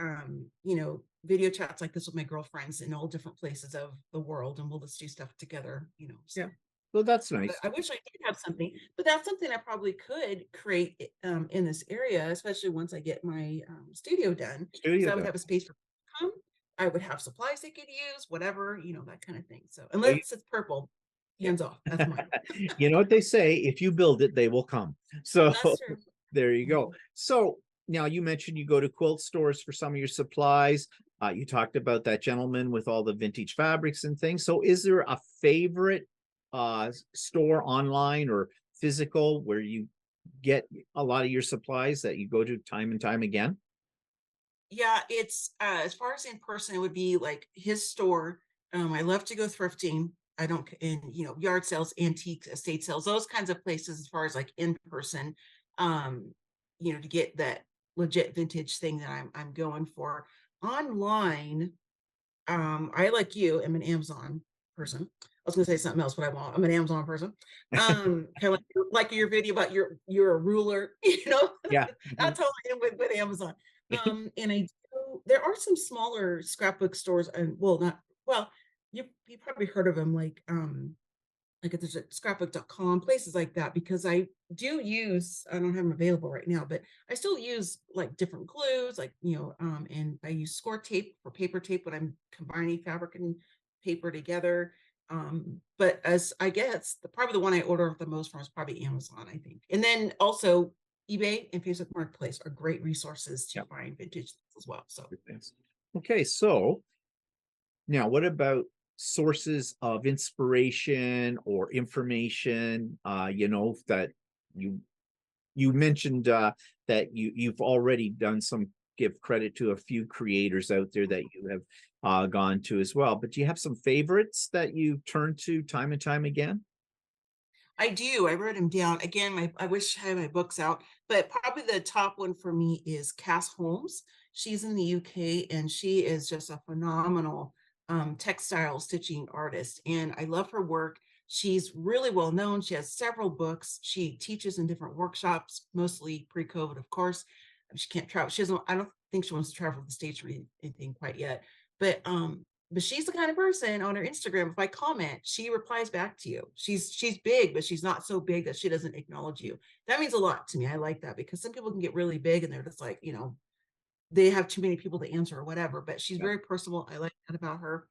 Speaker 2: video chats like this with my girlfriends in all different places of the world, and we'll just do stuff together,
Speaker 1: Yeah.
Speaker 2: so.
Speaker 1: Well, that's
Speaker 2: But
Speaker 1: nice.
Speaker 2: I wish I did have something, but that's something I probably could create in this area, especially once I get my studio done, because
Speaker 1: Studio
Speaker 2: I would
Speaker 1: done.
Speaker 2: have a space for come. I would have supplies they could use, whatever, that kind of thing. So
Speaker 1: Well,
Speaker 2: unless it's purple,
Speaker 1: yeah.
Speaker 2: hands off. That's mine.
Speaker 1: You know what they say, if you build it, they will come. So
Speaker 2: That's true.
Speaker 1: there you go.
Speaker 2: Mhm.
Speaker 1: So now you mentioned you go to quilt stores for some of your supplies. You talked about that gentleman with all the vintage fabrics and things. So is there a favorite store online or physical where you get a lot of your supplies that you go to time and time again?
Speaker 2: Yeah, it's as far as in person, it would be like his store. I love to go thrifting. I don't in yard sales, antiques, estate sales, those kinds of places. As far as like in person, to get that legit vintage thing that I'm going for. online, I, like you, am an Amazon person. I was gonna say something else, but I won't. I'm an Amazon person. Kind of like your video about you're a ruler, you know,
Speaker 1: Yeah.
Speaker 2: that's how I am with Amazon. And I do, there are some smaller scrapbook stores, and well, not well, you probably heard of them, like there's a scrapbook.com, places like that, because I do use, I don't have them available right now, but I still use like different glues, like, and I use score tape for paper tape when I'm combining fabric and paper together. But as I guess probably the one I order the most from is probably Amazon, I think. And then also eBay and Facebook Marketplace are great resources to
Speaker 1: Yeah.
Speaker 2: find vintage things as well. So
Speaker 1: Okay, so now what about sources of inspiration or information, that you mentioned that you've already done some, give credit to a few creators out there that you have gone to as well, but do you have some favorites that you turn to time and time again?
Speaker 2: I do. I wrote them down. Again, I wish I had my books out, but probably the top one for me is Cass Holmes. She's in the UK and she is just a phenomenal textile stitching artist. And I love her work. She's really well known. She has several books. She teaches in different workshops, mostly pre-COVID, of course. She can't travel. She doesn't, I don't think she wants to travel to the States or anything quite yet. But she's the kind of person on her Instagram, if I comment, she replies back to you. She's big, but she's not so big that she doesn't acknowledge you. That means a lot to me. I like that, because some people can get really big and they're just like, they have too many people to answer or whatever, but she's
Speaker 1: Yeah.
Speaker 2: very personal. I like that about her.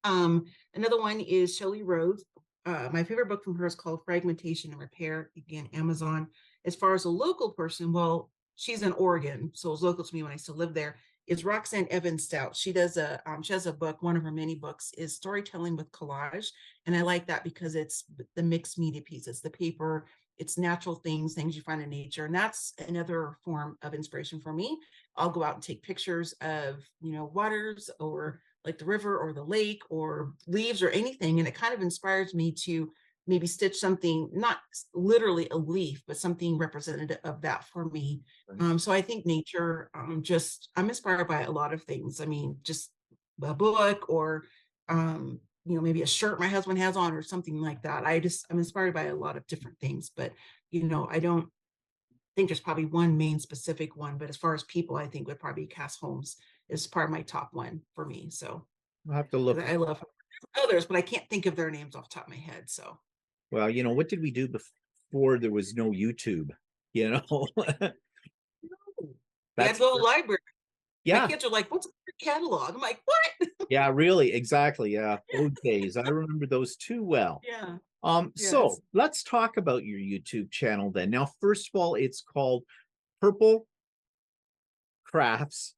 Speaker 2: Another one is Shelley Rhodes. My favorite book from her is called Fragmentation and Repair. Again, Amazon. As far as a local person, well, she's in Oregon, so it's local to me when I still live there. Is Roxanne Evans Stout. She has a book. One of her many books is Storytelling with Collage, and I like that because it's the mixed media piece. It's the paper, it's natural things you find in nature, and that's another form of inspiration for me. I'll go out and take pictures of waters, or like the river or the lake or leaves or anything. And it kind of inspires me to maybe stitch something, not literally a leaf, but something representative of that for me.
Speaker 1: Right.
Speaker 2: So I think nature, I'm inspired by a lot of things. I mean, just a book, or, maybe a shirt my husband has on or something like that. I'm inspired by a lot of different things, but, I don't think there's probably one main specific one, but as far as people, I think would probably be Cass Holmes is part of my top one for me. So,
Speaker 1: I'll have to look.
Speaker 2: because I love others, but I can't think of their names off the top of my head. So,
Speaker 1: Well, what did we do before there was no YouTube? You know,
Speaker 2: yeah, I'd
Speaker 1: that's
Speaker 2: go to the library. My
Speaker 1: yeah,
Speaker 2: kids are like, "What's a catalog?" I'm like, "What?"
Speaker 1: yeah, really, exactly. Yeah, those days. I remember those too well.
Speaker 2: Yeah.
Speaker 1: So
Speaker 2: Yes.
Speaker 1: let's talk about your YouTube channel then. Now, first of all, it's called Purple Crafts.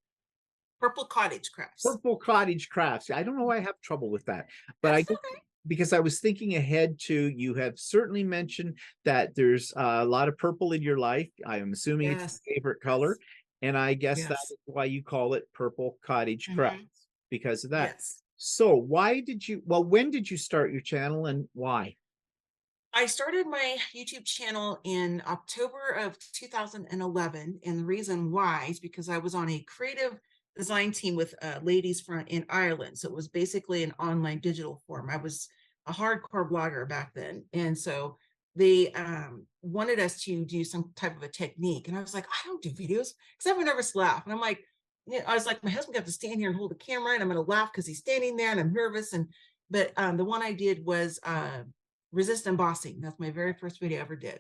Speaker 2: Purple Cottage Crafts.
Speaker 1: Purple Cottage Crafts. I don't know why I have trouble with that, but
Speaker 2: That's okay.
Speaker 1: because I was thinking ahead to, you have certainly mentioned that there's a lot of purple in your life. I am assuming it's
Speaker 2: Yes.
Speaker 1: your favorite color. And I guess that
Speaker 2: Yes.
Speaker 1: is why you call it Purple Cottage
Speaker 2: Mhm.
Speaker 1: Crafts, because of that.
Speaker 2: Yes.
Speaker 1: So when did you start your channel and why?
Speaker 2: I started my YouTube channel in October of 2011. And the reason why is because I was on a creative design team with Ladies Front in Ireland. So it was basically an online digital form. I was a hardcore blogger back then. And so they wanted us to do some type of a technique. And I was like, I don't do videos because I have a nervous laugh. And I'm like, I was like, my husband got to stand here and hold the camera and I'm going to laugh because he's standing there and I'm nervous. But the one I did was resist embossing. That's my very first video I ever did.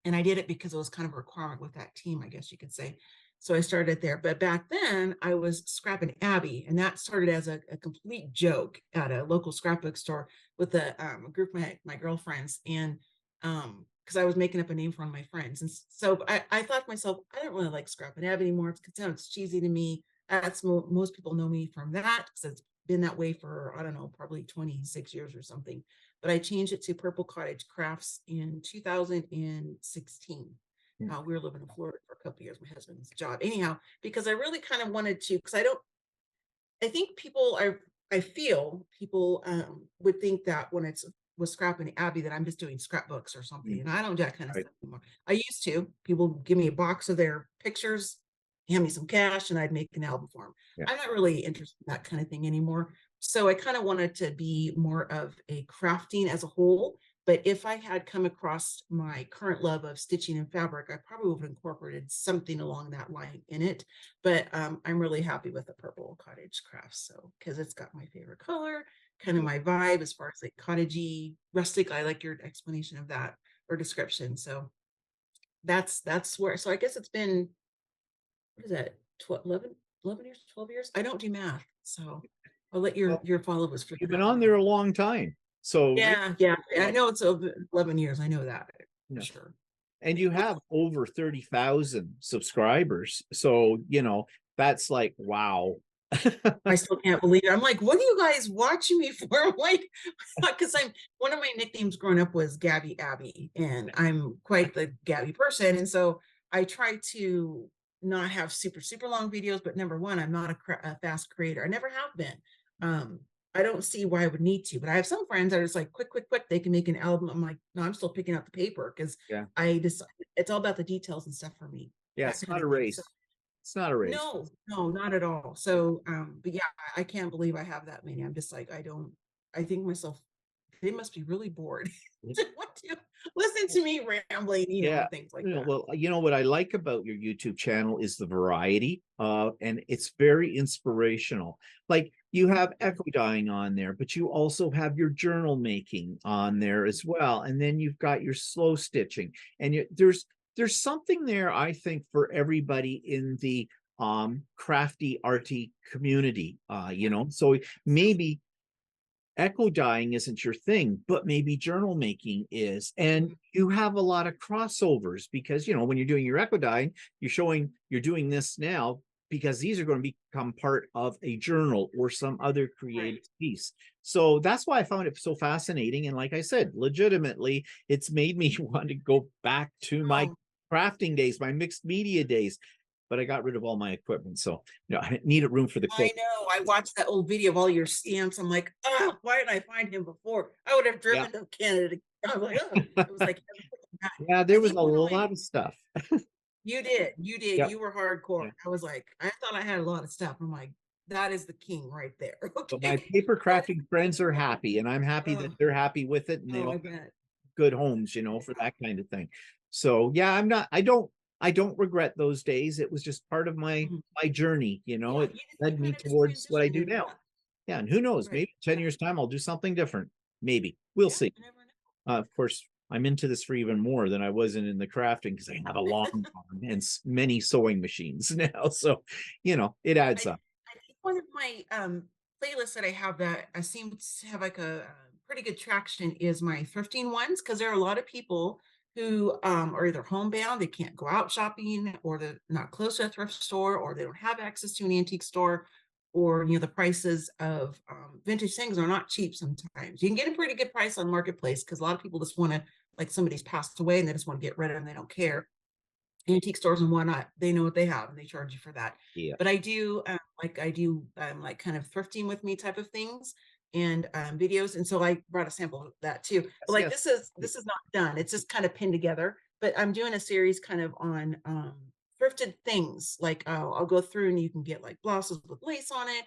Speaker 2: And I did it because it was kind of a requirement with that team, I guess you could say. So I started there. But back then I was scrapping Abby, and that started as a complete joke at a local scrapbook store with a group of my girlfriends. And because I was making up a name for one of my friends. And so I thought to myself, I don't really like scrapping Abby anymore. It sounds cheesy to me. That's most people know me from that because it's been that way for, I don't know, probably 26 years or something. But I changed it to Purple Cottage Crafts in 2016.
Speaker 1: Hmm.
Speaker 2: We were living in Florida for a couple of years, my husband's job. Anyhow, because I really kind of wanted to, because I think I feel people would think that when it's with scrapping Abby that I'm just doing scrapbooks or something.
Speaker 1: Hmm.
Speaker 2: And I don't do that kind of
Speaker 1: Right.
Speaker 2: stuff anymore. I used to. People give me a box of their pictures hand me some cash and I'd make an album for him.
Speaker 1: Yeah.
Speaker 2: I'm not really interested in that kind of thing anymore. So I kind of wanted to be more of a crafting as a whole. But if I had come across my current love of stitching and fabric, I probably would have incorporated something along that line in it. But I'm really happy with the Purple Cottage Crafts. So, because it's got my favorite color, kind of my vibe as far as like cottagey, rustic. I like your explanation of that or description. So that's where, so I guess it's been, what is that, 12, 11 years, 12 years? I don't do math. So I'll let
Speaker 1: Well,
Speaker 2: your followers figure
Speaker 1: you've
Speaker 2: that
Speaker 1: been
Speaker 2: one
Speaker 1: on there
Speaker 2: out.
Speaker 1: a long time. So
Speaker 2: Yeah. I know it's over 11 years. I know that for
Speaker 1: yeah.
Speaker 2: sure.
Speaker 1: And you have over 30,000 subscribers. So, that's like, wow.
Speaker 2: I still can't believe it. I'm like, what are you guys watching me for? I'm like, because one of my nicknames growing up was Gabby Abby, and I'm quite the Gabby person. And so I try to not have super long videos, but number one, I'm not a fast creator. I never have been. I don't see why I would need to, but I have some friends that are just like quick, they can make an album. I'm like, no, I'm still picking up the paper because
Speaker 1: Yeah.
Speaker 2: it's all about the details and stuff for me.
Speaker 1: Yeah, it's not a race. So, it's not a race.
Speaker 2: no, not at all. So, but yeah, I can't believe I have that many. I'm just like, I think myself, they must be really bored to want to listen to me rambling, things like that.
Speaker 1: Well, what I like about your YouTube channel is the variety, and it's very inspirational. Like you have echo dyeing on there, but you also have your journal making on there as well. And then you've got your slow stitching, and there's something there, I think, for everybody in the crafty arty community. So maybe echo dyeing isn't your thing, but maybe journal making is. And you have a lot of crossovers because, when you're doing your echo dyeing, you're showing you're doing this now because these are going to become part of a journal or some other creative piece. So that's why I found it so fascinating. And like I said, legitimately, it's made me want to go back to my crafting days, my mixed media days. But I got rid of all my equipment. So, I need a room for the quilt.
Speaker 2: I know. I watched that old video of all your stamps. I'm like, oh, why didn't I find him before? I would have driven to Canada. I was like, oh, it was like,
Speaker 1: yeah, there was a lot of stuff.
Speaker 2: You did.
Speaker 1: Yep.
Speaker 2: You were hardcore.
Speaker 1: Yeah.
Speaker 2: I was like, I thought I had a lot of stuff. I'm like, that is the king right there. Okay.
Speaker 1: But my paper crafting friends are happy, and I'm happy that they're happy with it, and they all have good homes, for that kind of thing. So yeah, I don't regret those days. It was just part of my journey, it led me towards what I do now. Yeah, and who knows, maybe 10 years time I'll do something different. Maybe we'll see. Of course, I'm into this for even more than I wasn't in the crafting because I have a long arm and many sewing machines now. So, it adds up.
Speaker 2: I think one of my playlists that I have that I seem to have like a pretty good traction is my thrifting ones, because there are a lot of people who are either homebound, they can't go out shopping, or they're not close to a thrift store, or they don't have access to an antique store, or the prices of vintage things are not cheap sometimes. You can get a pretty good price on Marketplace because a lot of people just want to, like, somebody's passed away and they just want to get rid of them, they don't care. Antique stores and whatnot, they know what they have and they charge you for that.
Speaker 1: Yeah.
Speaker 2: But I do like kind of thrifting with me type of things and videos, and so I brought a sample of that too. But like, this is not done, it's just kind of pinned together, but I'm doing a series kind of on thrifted things. Like I'll go through and you can get like blouses with lace on it,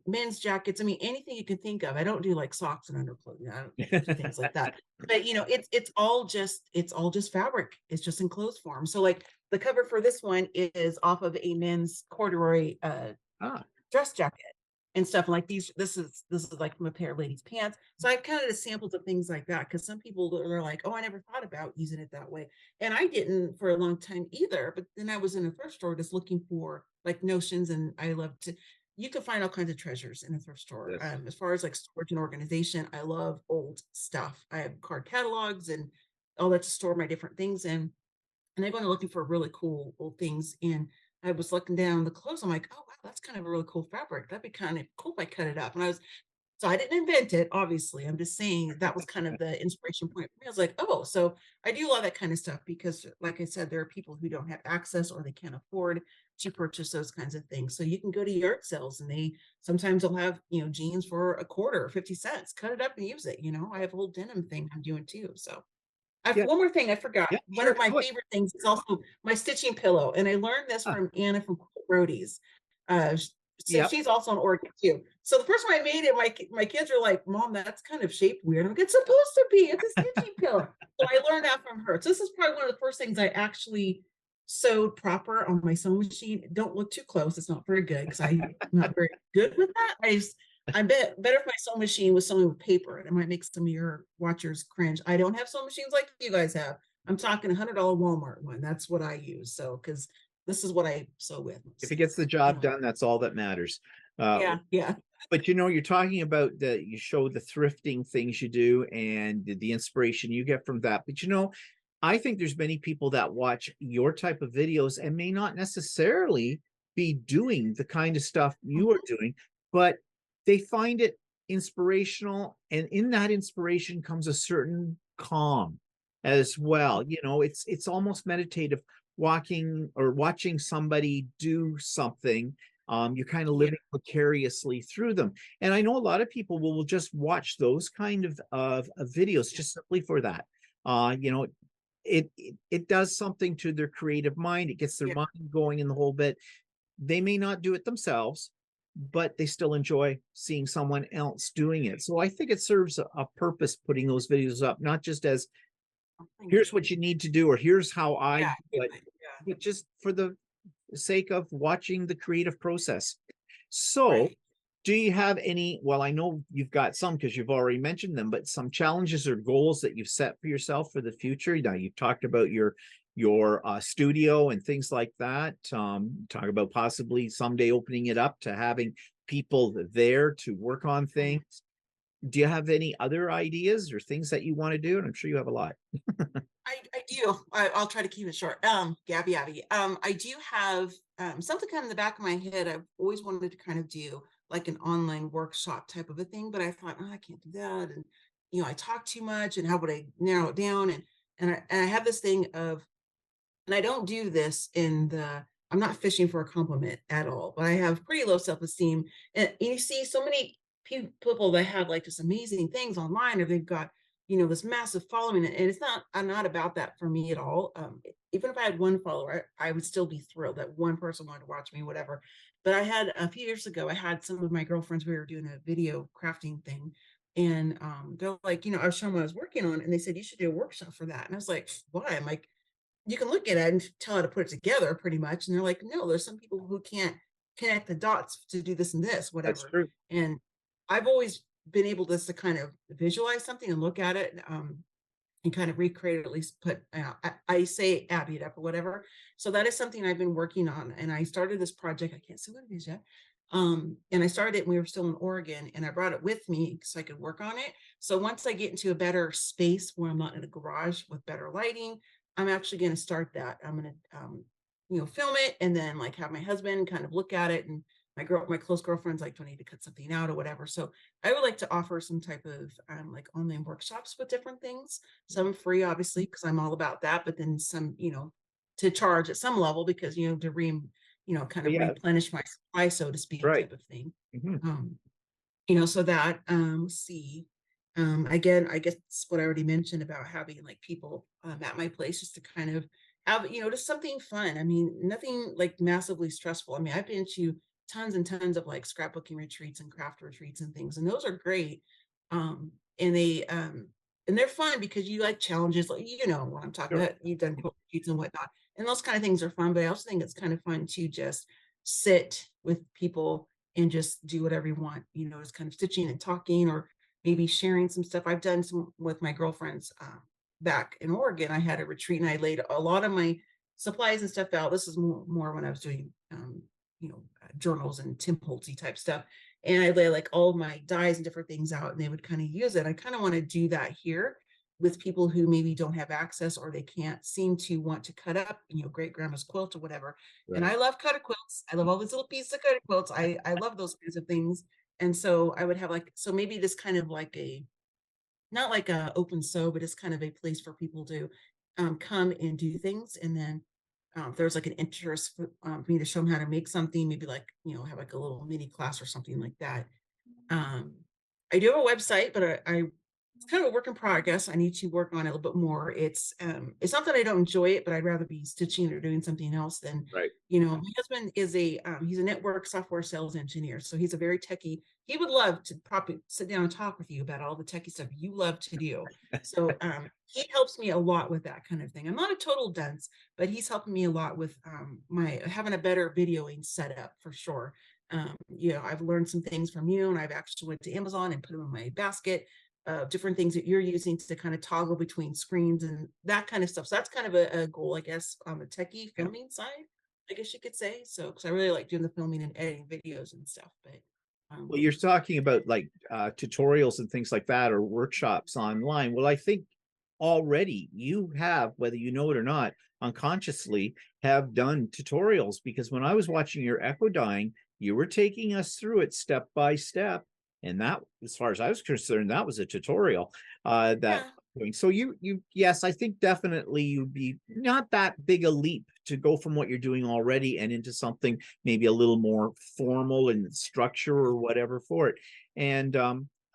Speaker 2: men's jackets. I mean, anything you can think of. I don't do like socks and underclothing. I don't do things like that. But it's all just fabric. It's just in clothes form. So like the cover for this one is off of a men's corduroy dress jacket and stuff like these. This is like from a pair of ladies' pants. So I've kind of just samples of things like that, because some people are like, oh, I never thought about using it that way. And I didn't for a long time either. But then I was in a thrift store just looking for like notions, and I love to, you can find all kinds of treasures in a thrift store.
Speaker 1: Yes.
Speaker 2: As far as like storage and organization, I love old stuff. I have card catalogs and all that to store my different things in. And I'm going looking for really cool old things. And I was looking down the clothes. I'm like, oh, wow, that's kind of a really cool fabric. That'd be kind of cool if I cut it up. And so I didn't invent it, obviously. I'm just saying that was kind of the inspiration point for me. I was like, oh, so I do love that kind of stuff because, like I said, there are people who don't have access or they can't afford to purchase those kinds of things. So you can go to yard sales and sometimes they'll have, jeans for a quarter or 50 cents, cut it up and use it. I have a whole denim thing I'm doing too. So
Speaker 1: Yeah,
Speaker 2: one more thing I forgot.
Speaker 1: yeah,
Speaker 2: One
Speaker 1: sure.
Speaker 2: of my
Speaker 1: Do it.
Speaker 2: favorite things is also my stitching pillow. And I learned this
Speaker 1: Ah,
Speaker 2: from Anna from Brody's. Uh, sh- so
Speaker 1: yep.
Speaker 2: she's also in Oregon too. So the first time I made it, my kids are like, "Mom, that's kind of shaped weird." I'm like, "It's supposed to be. It's a stitching pillow." So I learned that from her. So this is probably one of the first things I actually sewed proper on my sewing machine. Don't look too close. It's not very good because I'm not very good with that. I bet better if my sewing machine was sewing with paper. It might make some of your watchers cringe. I don't have sewing machines like you guys have. I'm talking $100 Walmart one. That's what I use. So, because this is what I sew with
Speaker 1: If it
Speaker 2: mostly.
Speaker 1: gets the
Speaker 2: So
Speaker 1: job
Speaker 2: anyway,
Speaker 1: done, that's all that matters. Uh,
Speaker 2: yeah, yeah,
Speaker 1: but you're talking about you show the thrifting things you do and the inspiration you get from that. But I think there's many people that watch your type of videos and may not necessarily be doing the kind of stuff you are
Speaker 2: mhm,
Speaker 1: doing, but they find it inspirational. And in that inspiration comes a certain calm as well. It's almost meditative walking or watching somebody do something. You're kind of
Speaker 2: yeah,
Speaker 1: living vicariously through them. And I know a lot of people will just watch those kind of videos
Speaker 2: yeah,
Speaker 1: just simply for that. It does something to their creative mind. It gets their
Speaker 2: yeah,
Speaker 1: mind going in the whole bit. They may not do it themselves, but they still enjoy seeing someone else doing it. So I think it serves a purpose putting those videos up, not just as
Speaker 2: oh, thank
Speaker 1: here's
Speaker 2: you.
Speaker 1: what you need to do or here's how I
Speaker 2: Yeah,
Speaker 1: do
Speaker 2: yeah,
Speaker 1: it,
Speaker 2: yeah,
Speaker 1: but just for the sake of watching the creative process. So,
Speaker 2: right.
Speaker 1: do you have any? Well, I know you've got some because you've already mentioned them, but some challenges or goals that you've set for yourself for the future. Now, you've talked about your studio and things like that. Talk about possibly someday opening it up to having people there to work on
Speaker 2: Mhm.
Speaker 1: things. Do you have any other ideas or things that you want to do? And I'm sure you have a lot.
Speaker 2: I do. I'll try to keep it short. Gabby, Abby. I do have something kind of in the back of my head. I've always wanted to kind of do like an online workshop type of a thing, but I thought, oh, I can't do that, and I talk too much, and how would I narrow it down? And I have this thing of, and I don't do this in the. I'm not fishing for a compliment at all, but I have pretty low self-esteem, and you see so many people that have like this amazing things online, or they've got this massive following, and it's not. I'm not about that for me at all. Even if I had one follower, I would still be thrilled that one person wanted to watch me, whatever. But I had a few years ago, I had some of my girlfriends. We were doing a video crafting thing, and they're like, I was showing what I was working on, and they said you should do a workshop for that. And I was like, why? I'm like, you can look at it and tell how to put it together pretty much. And they're like, no, there's some people who can't connect the dots to do this and this,
Speaker 1: That's
Speaker 2: whatever.
Speaker 1: true.
Speaker 2: And I've always been able to kind of visualize something and look at it, and kind of recreate it, at least put, I say Abby it up or whatever. So that is something I've been working on. And I started this project. I can't say what it is yet. And I started it when we were still in Oregon, and I brought it with me so I could work on it. So once I get into a better space where I'm not in a garage with better lighting, I'm actually going to start that. I'm going to, film it, and then like have my husband kind of look at it, and my close girlfriend's like, do I need to cut something out or whatever? So I would like to offer some type of like online workshops with different things. Some free, obviously, because I'm all about that, but then some, to charge at some level because to kind
Speaker 1: But
Speaker 2: of
Speaker 1: yeah,
Speaker 2: replenish my supply, so to speak,
Speaker 1: right.
Speaker 2: type of thing.
Speaker 1: Mhm.
Speaker 2: Um, so that let's see. Again, I guess what I already mentioned about having like people at my place just to kind of have, just something fun. I mean, nothing like massively stressful. I mean, I've been to tons and tons of like scrapbooking retreats and craft retreats and things, and those are great. And they're fun because you like challenges, like what I'm talking
Speaker 1: Sure.
Speaker 2: about. You've done quilt retreats and whatnot, and those kind of things are fun. But I also think it's kind of fun to just sit with people and just do whatever you want, just kind of stitching and talking, or maybe sharing some stuff. I've done some with my girlfriends back in Oregon. I had a retreat and I laid a lot of my supplies and stuff out. This is more when I was doing, journals and Tim Holtzy type stuff. And I lay like all of my dyes and different things out, and they would kind of use it. I kind of want to do that here with people who maybe don't have access, or they can't seem to want to cut up, great grandma's quilt or whatever. And
Speaker 1: Right.
Speaker 2: I love cutter quilts. I love all these little pieces of cutter quilts. I love those kinds of things. And so I would have like, so maybe this kind of like not like a open sew, but it's kind of a place for people to come and do things. And then if there's like an interest for me to show them how to make something, maybe like, have like a little mini class or something like that. Um, I do have a website, but I it's kind of a work in progress. I need to work on it a little bit more. It's not that I don't enjoy it, but I'd rather be stitching or doing something else than,
Speaker 1: Right.
Speaker 2: my husband is he's a network software sales engineer. So he's a very techie. He would love to probably sit down and talk with you about all the techie stuff you love to do. So he helps me a lot with that kind of thing. I'm not a total dunce, but he's helping me a lot with my having a better videoing setup for sure. I've learned some things from you, and I've actually went to Amazon and put them in my basket, different things that you're using to kind of toggle between screens and that kind of stuff. So that's kind of a goal, I guess, on the techie
Speaker 1: Yeah.
Speaker 2: filming side, I guess you could say. So, because I really like doing the filming and editing videos and stuff. But
Speaker 1: Well, you're talking about like tutorials and things like that, or workshops online. Well, I think already you have, whether you know it or not, unconsciously have done tutorials, because when I was watching your echo dyeing, you were taking us through it step by step. And that, as far as I was concerned, that was a tutorial that
Speaker 2: yeah,
Speaker 1: doing. So yes, I think definitely you'd be not that big a leap to go from what you're doing already and into something maybe a little more formal and structure or whatever for it. And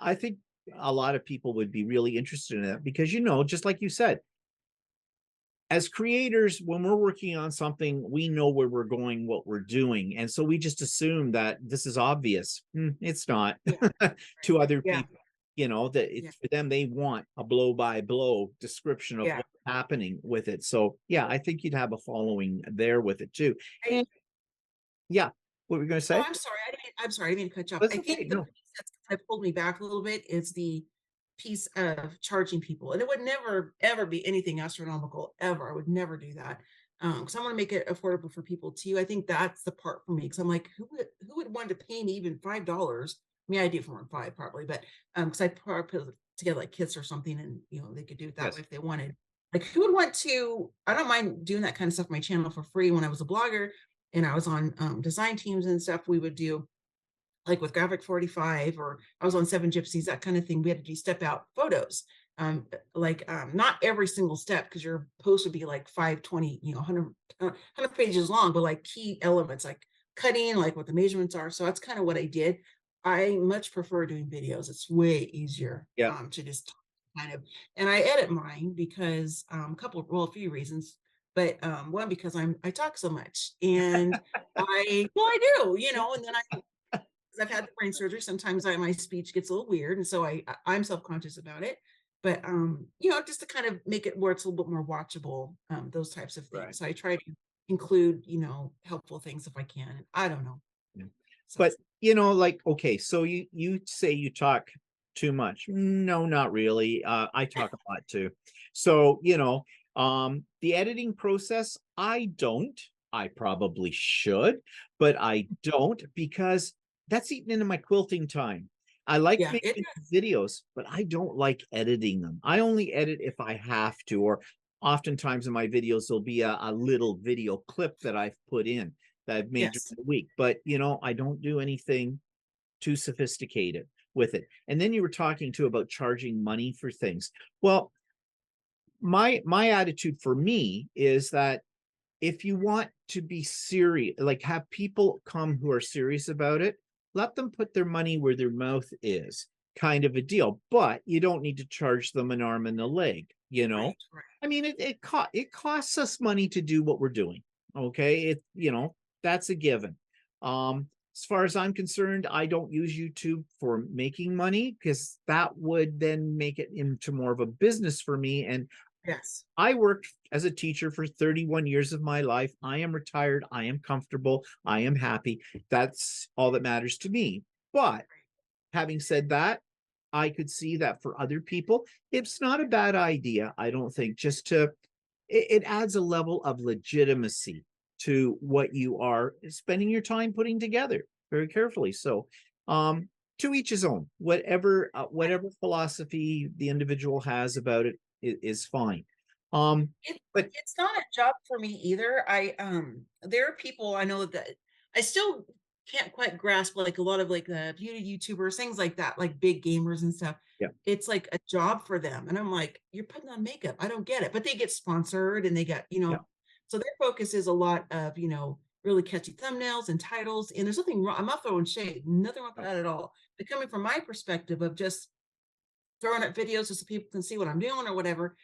Speaker 1: I think a lot of people would be really interested in that, because, just like you said, as creators, when we're working on something, we know where we're going, what we're doing. And so we just assume that this is obvious. It's not
Speaker 2: yeah, right.
Speaker 1: to other
Speaker 2: Yeah,
Speaker 1: people, that
Speaker 2: yeah,
Speaker 1: it's for them, they want a blow by blow description of
Speaker 2: yeah.
Speaker 1: what's happening with it. So yeah, I think you'd have a following there with it too.
Speaker 2: I,
Speaker 1: And yeah, what were you going to say?
Speaker 2: I'm sorry. I'm sorry. I didn't mean to cut you off.
Speaker 1: That's
Speaker 2: I
Speaker 1: okay.
Speaker 2: think the
Speaker 1: No.
Speaker 2: piece that's kind of pulled me back a little bit is the piece of charging people, and it would never ever be anything astronomical ever. I would never do that because I want to make it affordable for people too. I think that's the part for me, because I'm like, who would want to pay me even $5? I mean, I do for more than five probably, but because I probably put together like kits or something, and they could do it that way
Speaker 1: Yes.
Speaker 2: if they wanted. Like, who would want to? I don't mind doing that kind of stuff on my channel for free. When I was a blogger and I was on design teams and stuff, we would do like with Graphic 45, or I was on Seven Gypsies, that kind of thing. We had to do step out photos. Not every single step, because your post would be like 520, 100 pages long, but like key elements, like cutting, like what the measurements are. So that's kind of what I did. I much prefer doing videos. It's way easier
Speaker 1: Yeah.
Speaker 2: to just kind of, and I edit mine because a few reasons, but one, because I talk so much, and I do, and then because I've had the brain surgery, sometimes my speech gets a little weird, and so I'm self-conscious about it. But just to kind of make it where it's a little bit more watchable, those types of
Speaker 1: Right.
Speaker 2: things. So I try to include, helpful things if I can. I don't know.
Speaker 1: Yeah.
Speaker 2: So
Speaker 1: But like, okay, so you say you talk too much. No, not really. I talk a lot too. So, the editing process, I don't. I probably should, but I don't, because that's eaten into my quilting time. I like
Speaker 2: yeah, it
Speaker 1: making videos, but I don't like editing them. I only edit if I have to, or oftentimes in my videos, there'll be a little video clip that I've put in that I've made during
Speaker 2: yes.
Speaker 1: the week. But I don't do anything too sophisticated with it. And then you were talking too about charging money for things. Well, my attitude for me is that if you want to be serious, like have people come who are serious about it, let them put their money where their mouth is, kind of a deal. But you don't need to charge them an arm and a leg,
Speaker 2: Right, right.
Speaker 1: I mean, it costs us money to do what we're doing. Okay. That's a given. As far as I'm concerned, I don't use YouTube for making money, because that would then make it into more of a business for me. And
Speaker 2: Yes.
Speaker 1: I worked as a teacher for 31 years of my life. I am retired. I am comfortable. I am happy. That's all that matters to me. But having said that, I could see that for other people, it's not a bad idea, I don't think, just it adds a level of legitimacy to what you are spending your time putting together very carefully. So, to each his own. Whatever philosophy the individual has about it is fine.
Speaker 2: It,
Speaker 1: But
Speaker 2: it's not a job for me either. There are people I know that I still can't quite grasp, like a lot of like the beauty YouTubers, things like that, like big gamers and stuff.
Speaker 1: yeah,
Speaker 2: It's like a job for them. And I'm like, you're putting on makeup. I don't get it. But they get sponsored, and they get,
Speaker 1: yeah,
Speaker 2: so their focus is a lot of, really catchy thumbnails and titles. And there's nothing wrong. I'm not throwing shade, nothing wrong with
Speaker 1: no,
Speaker 2: that at all. But coming from my perspective of just throwing up videos just so people can see what I'm doing or whatever.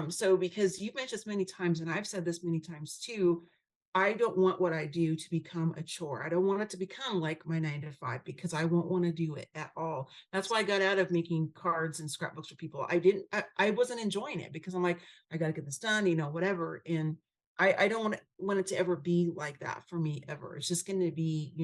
Speaker 2: So because you've mentioned this many times, and I've said this many times too, I don't want what I do to become a chore. I don't want it to become like my 9 to 5 because I won't want to do it at all. That's why I got out of making cards and scrapbooks for people. I wasn't enjoying it because I'm like, I got to get this done, whatever. And I don't want it to ever be like that for me ever. It's just going to be,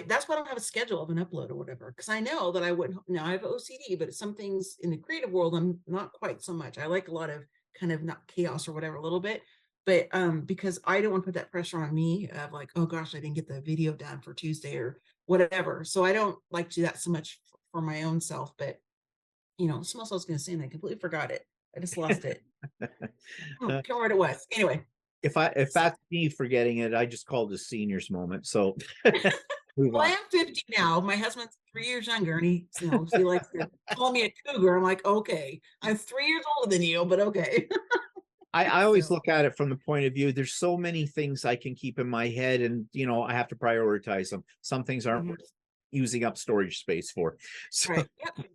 Speaker 2: that's why I don't have a schedule of an upload or whatever, because I know that I wouldn't. Now I have OCD, but some things in the creative world, I'm not quite so much. I like a lot of kind of not chaos or whatever, a little bit, but because I don't want to put that pressure on me of like, oh gosh, I didn't get the video done for Tuesday or whatever. So I don't like to do that so much for my own self. But something else I was going to say, and I completely forgot it. I just lost it. I can't remember what it was. Anyway.
Speaker 1: If that's me forgetting it, I just called it a senior's moment. So move
Speaker 2: Well, I
Speaker 1: on.
Speaker 2: am 50 now. My husband's 3 years younger, and he likes to call me a cougar. I'm like, okay, I'm 3 years older than you, but okay.
Speaker 1: I always
Speaker 2: So,
Speaker 1: look at it from the point of view, there's so many things I can keep in my head, and I have to prioritize them. Some things aren't
Speaker 2: mhm,
Speaker 1: worth using up storage space for. So,
Speaker 2: right. Yep. Exactly.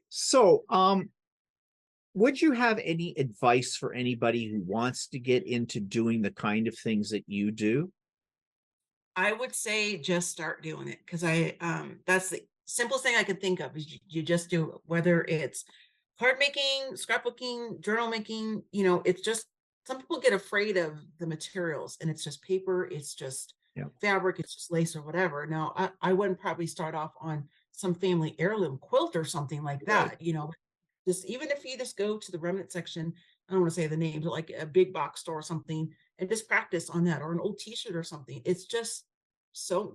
Speaker 1: so would you have any advice for anybody who wants to get into doing the kind of things that you do?
Speaker 2: I would say just start doing it because that's the simplest thing I can think of is you just do it, whether it's card making, scrapbooking, journal making, it's just some people get afraid of the materials and it's just paper, it's just
Speaker 1: Yeah.
Speaker 2: fabric, it's just lace or whatever. Now, I wouldn't probably start off on some family heirloom quilt or something like
Speaker 1: Right.
Speaker 2: that, just even if you just go to the remnant section, I don't want to say the names, but like a big box store or something, and just practice on that or an old t-shirt or something. It's just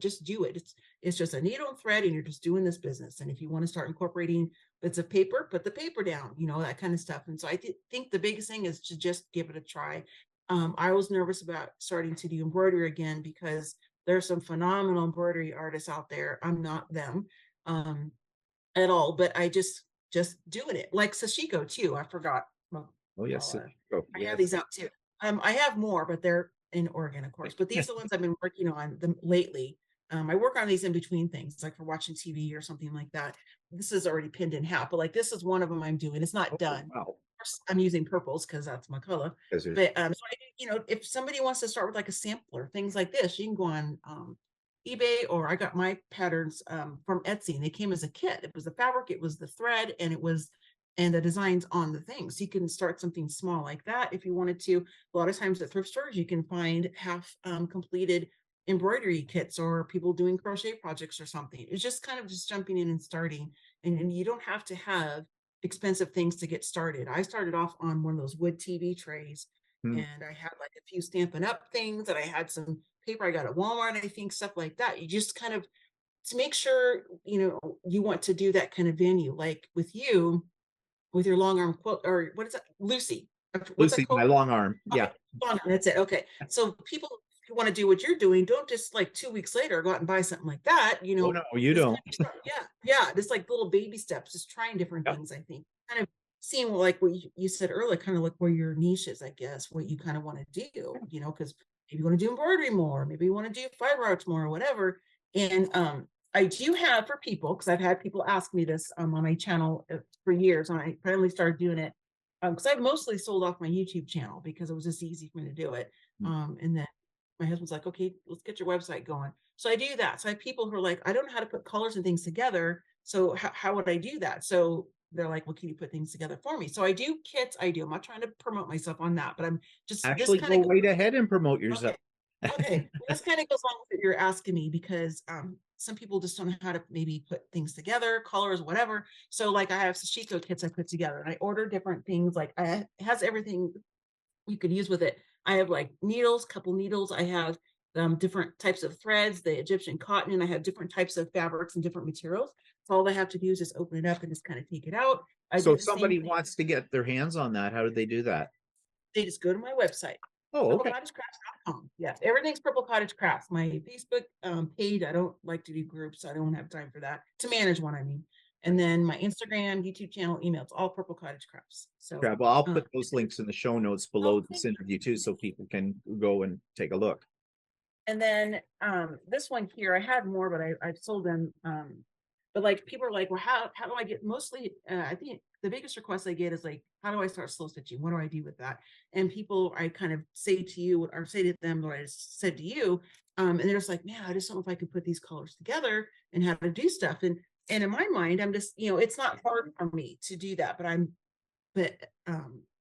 Speaker 2: just do it. It's just a needle and thread, and you're just doing this business. And if you want to start incorporating bits of paper, put the paper down, that kind of stuff. And so I think the biggest thing is to just give it a try. I was nervous about starting to do embroidery again because there's some phenomenal embroidery artists out there. I'm not them at all, but I just doing it like sashiko too. I forgot.
Speaker 1: Oh yes.
Speaker 2: I have
Speaker 1: Yes.
Speaker 2: these out too. I have more, but they're in Oregon, of course. But these are the ones I've been working on them lately. I work on these in between things, like for watching TV or something like that. This is already pinned in half, but like this is one of them I'm doing. It's not
Speaker 1: Oh,
Speaker 2: done. Of
Speaker 1: wow.
Speaker 2: course, I'm using purples because that's my color.
Speaker 1: Because there's
Speaker 2: But so if somebody wants to start with like a sampler, things like this, you can go on eBay, or I got my patterns from Etsy, and they came as a kit. It was the fabric, it was the thread, and the designs on the things. So you can start something small like that if you wanted to. A lot of times at thrift stores, you can find half completed embroidery kits or people doing crochet projects or something. It's just kind of just jumping in and starting. And you don't have to have expensive things to get started. I started off on one of those wood TV trays,
Speaker 1: hmm.
Speaker 2: and I had like a few Stampin' Up things, and I had some paper I got at Walmart, I think, stuff like that. You just kind of to make sure you want to do that kind of venue, like with you with your long arm quilt, or what is that, Lucy? What's that
Speaker 1: Lucy, my
Speaker 2: called?
Speaker 1: long arm.
Speaker 2: Okay,
Speaker 1: Yeah.
Speaker 2: long arm. That's it. Okay, so people who want to do what you're doing, don't just like 2 weeks later go out and buy something like that.
Speaker 1: Oh no, you
Speaker 2: Just
Speaker 1: don't.
Speaker 2: kind of start, yeah, just like little baby steps, just trying different
Speaker 1: Yep.
Speaker 2: things. I think kind of seeing like what you said earlier, kind of like where your niche is, I guess, what you kind of want to do. Because maybe you want to do embroidery more, maybe you want to do fiber arts more, or whatever. And I do have for people, because I've had people ask me this on my channel for years, and I finally started doing it because I've mostly sold off my YouTube channel because it was just easy for me to do it. And then my husband's like, okay, let's get your website going. So I do that. So I have people who are like, I don't know how to put colors and things together. So how would I do that? So they're like, well, can you put things together for me? So I do kits. I'm not trying to promote myself on that, but I'm just, this
Speaker 1: Actually,
Speaker 2: kind
Speaker 1: go
Speaker 2: of,
Speaker 1: right ahead and promote yourself.
Speaker 2: okay. Okay, well, this kind of goes along with what you're asking me because some people just don't know how to maybe put things together, colors, whatever. So like I have sashiko kits I put together, and I order different things. Like it has everything you could use with it. I have like needles, couple needles. I have different types of threads, the Egyptian cotton, and I have different types of fabrics and different materials. So all they have to do is just open it up and just kind of take it out. I
Speaker 1: So
Speaker 2: do
Speaker 1: if
Speaker 2: the same
Speaker 1: somebody
Speaker 2: thing.
Speaker 1: wants to get their hands on that, how do they do that?
Speaker 2: They just go to my website,
Speaker 1: Oh, okay.
Speaker 2: PurpleCottageCrafts.com. Yes, everything's Purple Cottage Crafts. My Facebook page, I don't like to do groups. I don't have time for that. To manage one, I mean. And then my Instagram, YouTube channel, email, it's all Purple Cottage Crafts. So,
Speaker 1: Yeah, well, I'll put those links in the show notes
Speaker 2: oh,
Speaker 1: below this
Speaker 2: thank you.
Speaker 1: interview too, so people can go and take a look.
Speaker 2: And then this one here, I had more, but I've sold them. But like people are like, well, how do I get mostly I think the biggest request I get is like, how do I start slow stitching? What do I do with that? And people, I kind of say to you or say to them what I just said to you. And they're just like, man, I just don't know if I could put these colors together and how to do stuff. And in my mind, I'm just, it's not hard for me to do that, but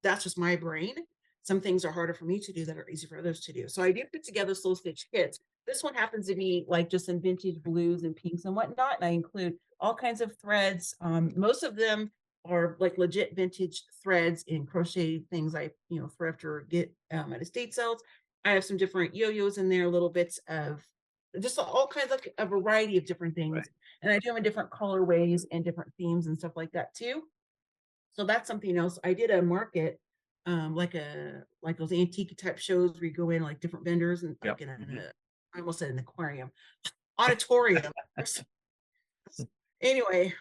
Speaker 2: that's just my brain. Some things are harder for me to do that are easy for others to do. So I do put together slow stitch kits. This one happens to be like just in vintage blues and pinks and whatnot. And I include all kinds of threads. Most of them are like legit vintage threads in crochet things I, thrift or get at estate sales. I have some different yo-yos in there, little bits of just all kinds of a variety of different things.
Speaker 1: Right.
Speaker 2: And I do them in different colorways and different themes and stuff like that too. So that's something else. I did a market, like those antique type shows where you go in like different vendors and like
Speaker 1: Yep.
Speaker 2: in I almost said an aquarium, auditorium. Anyway,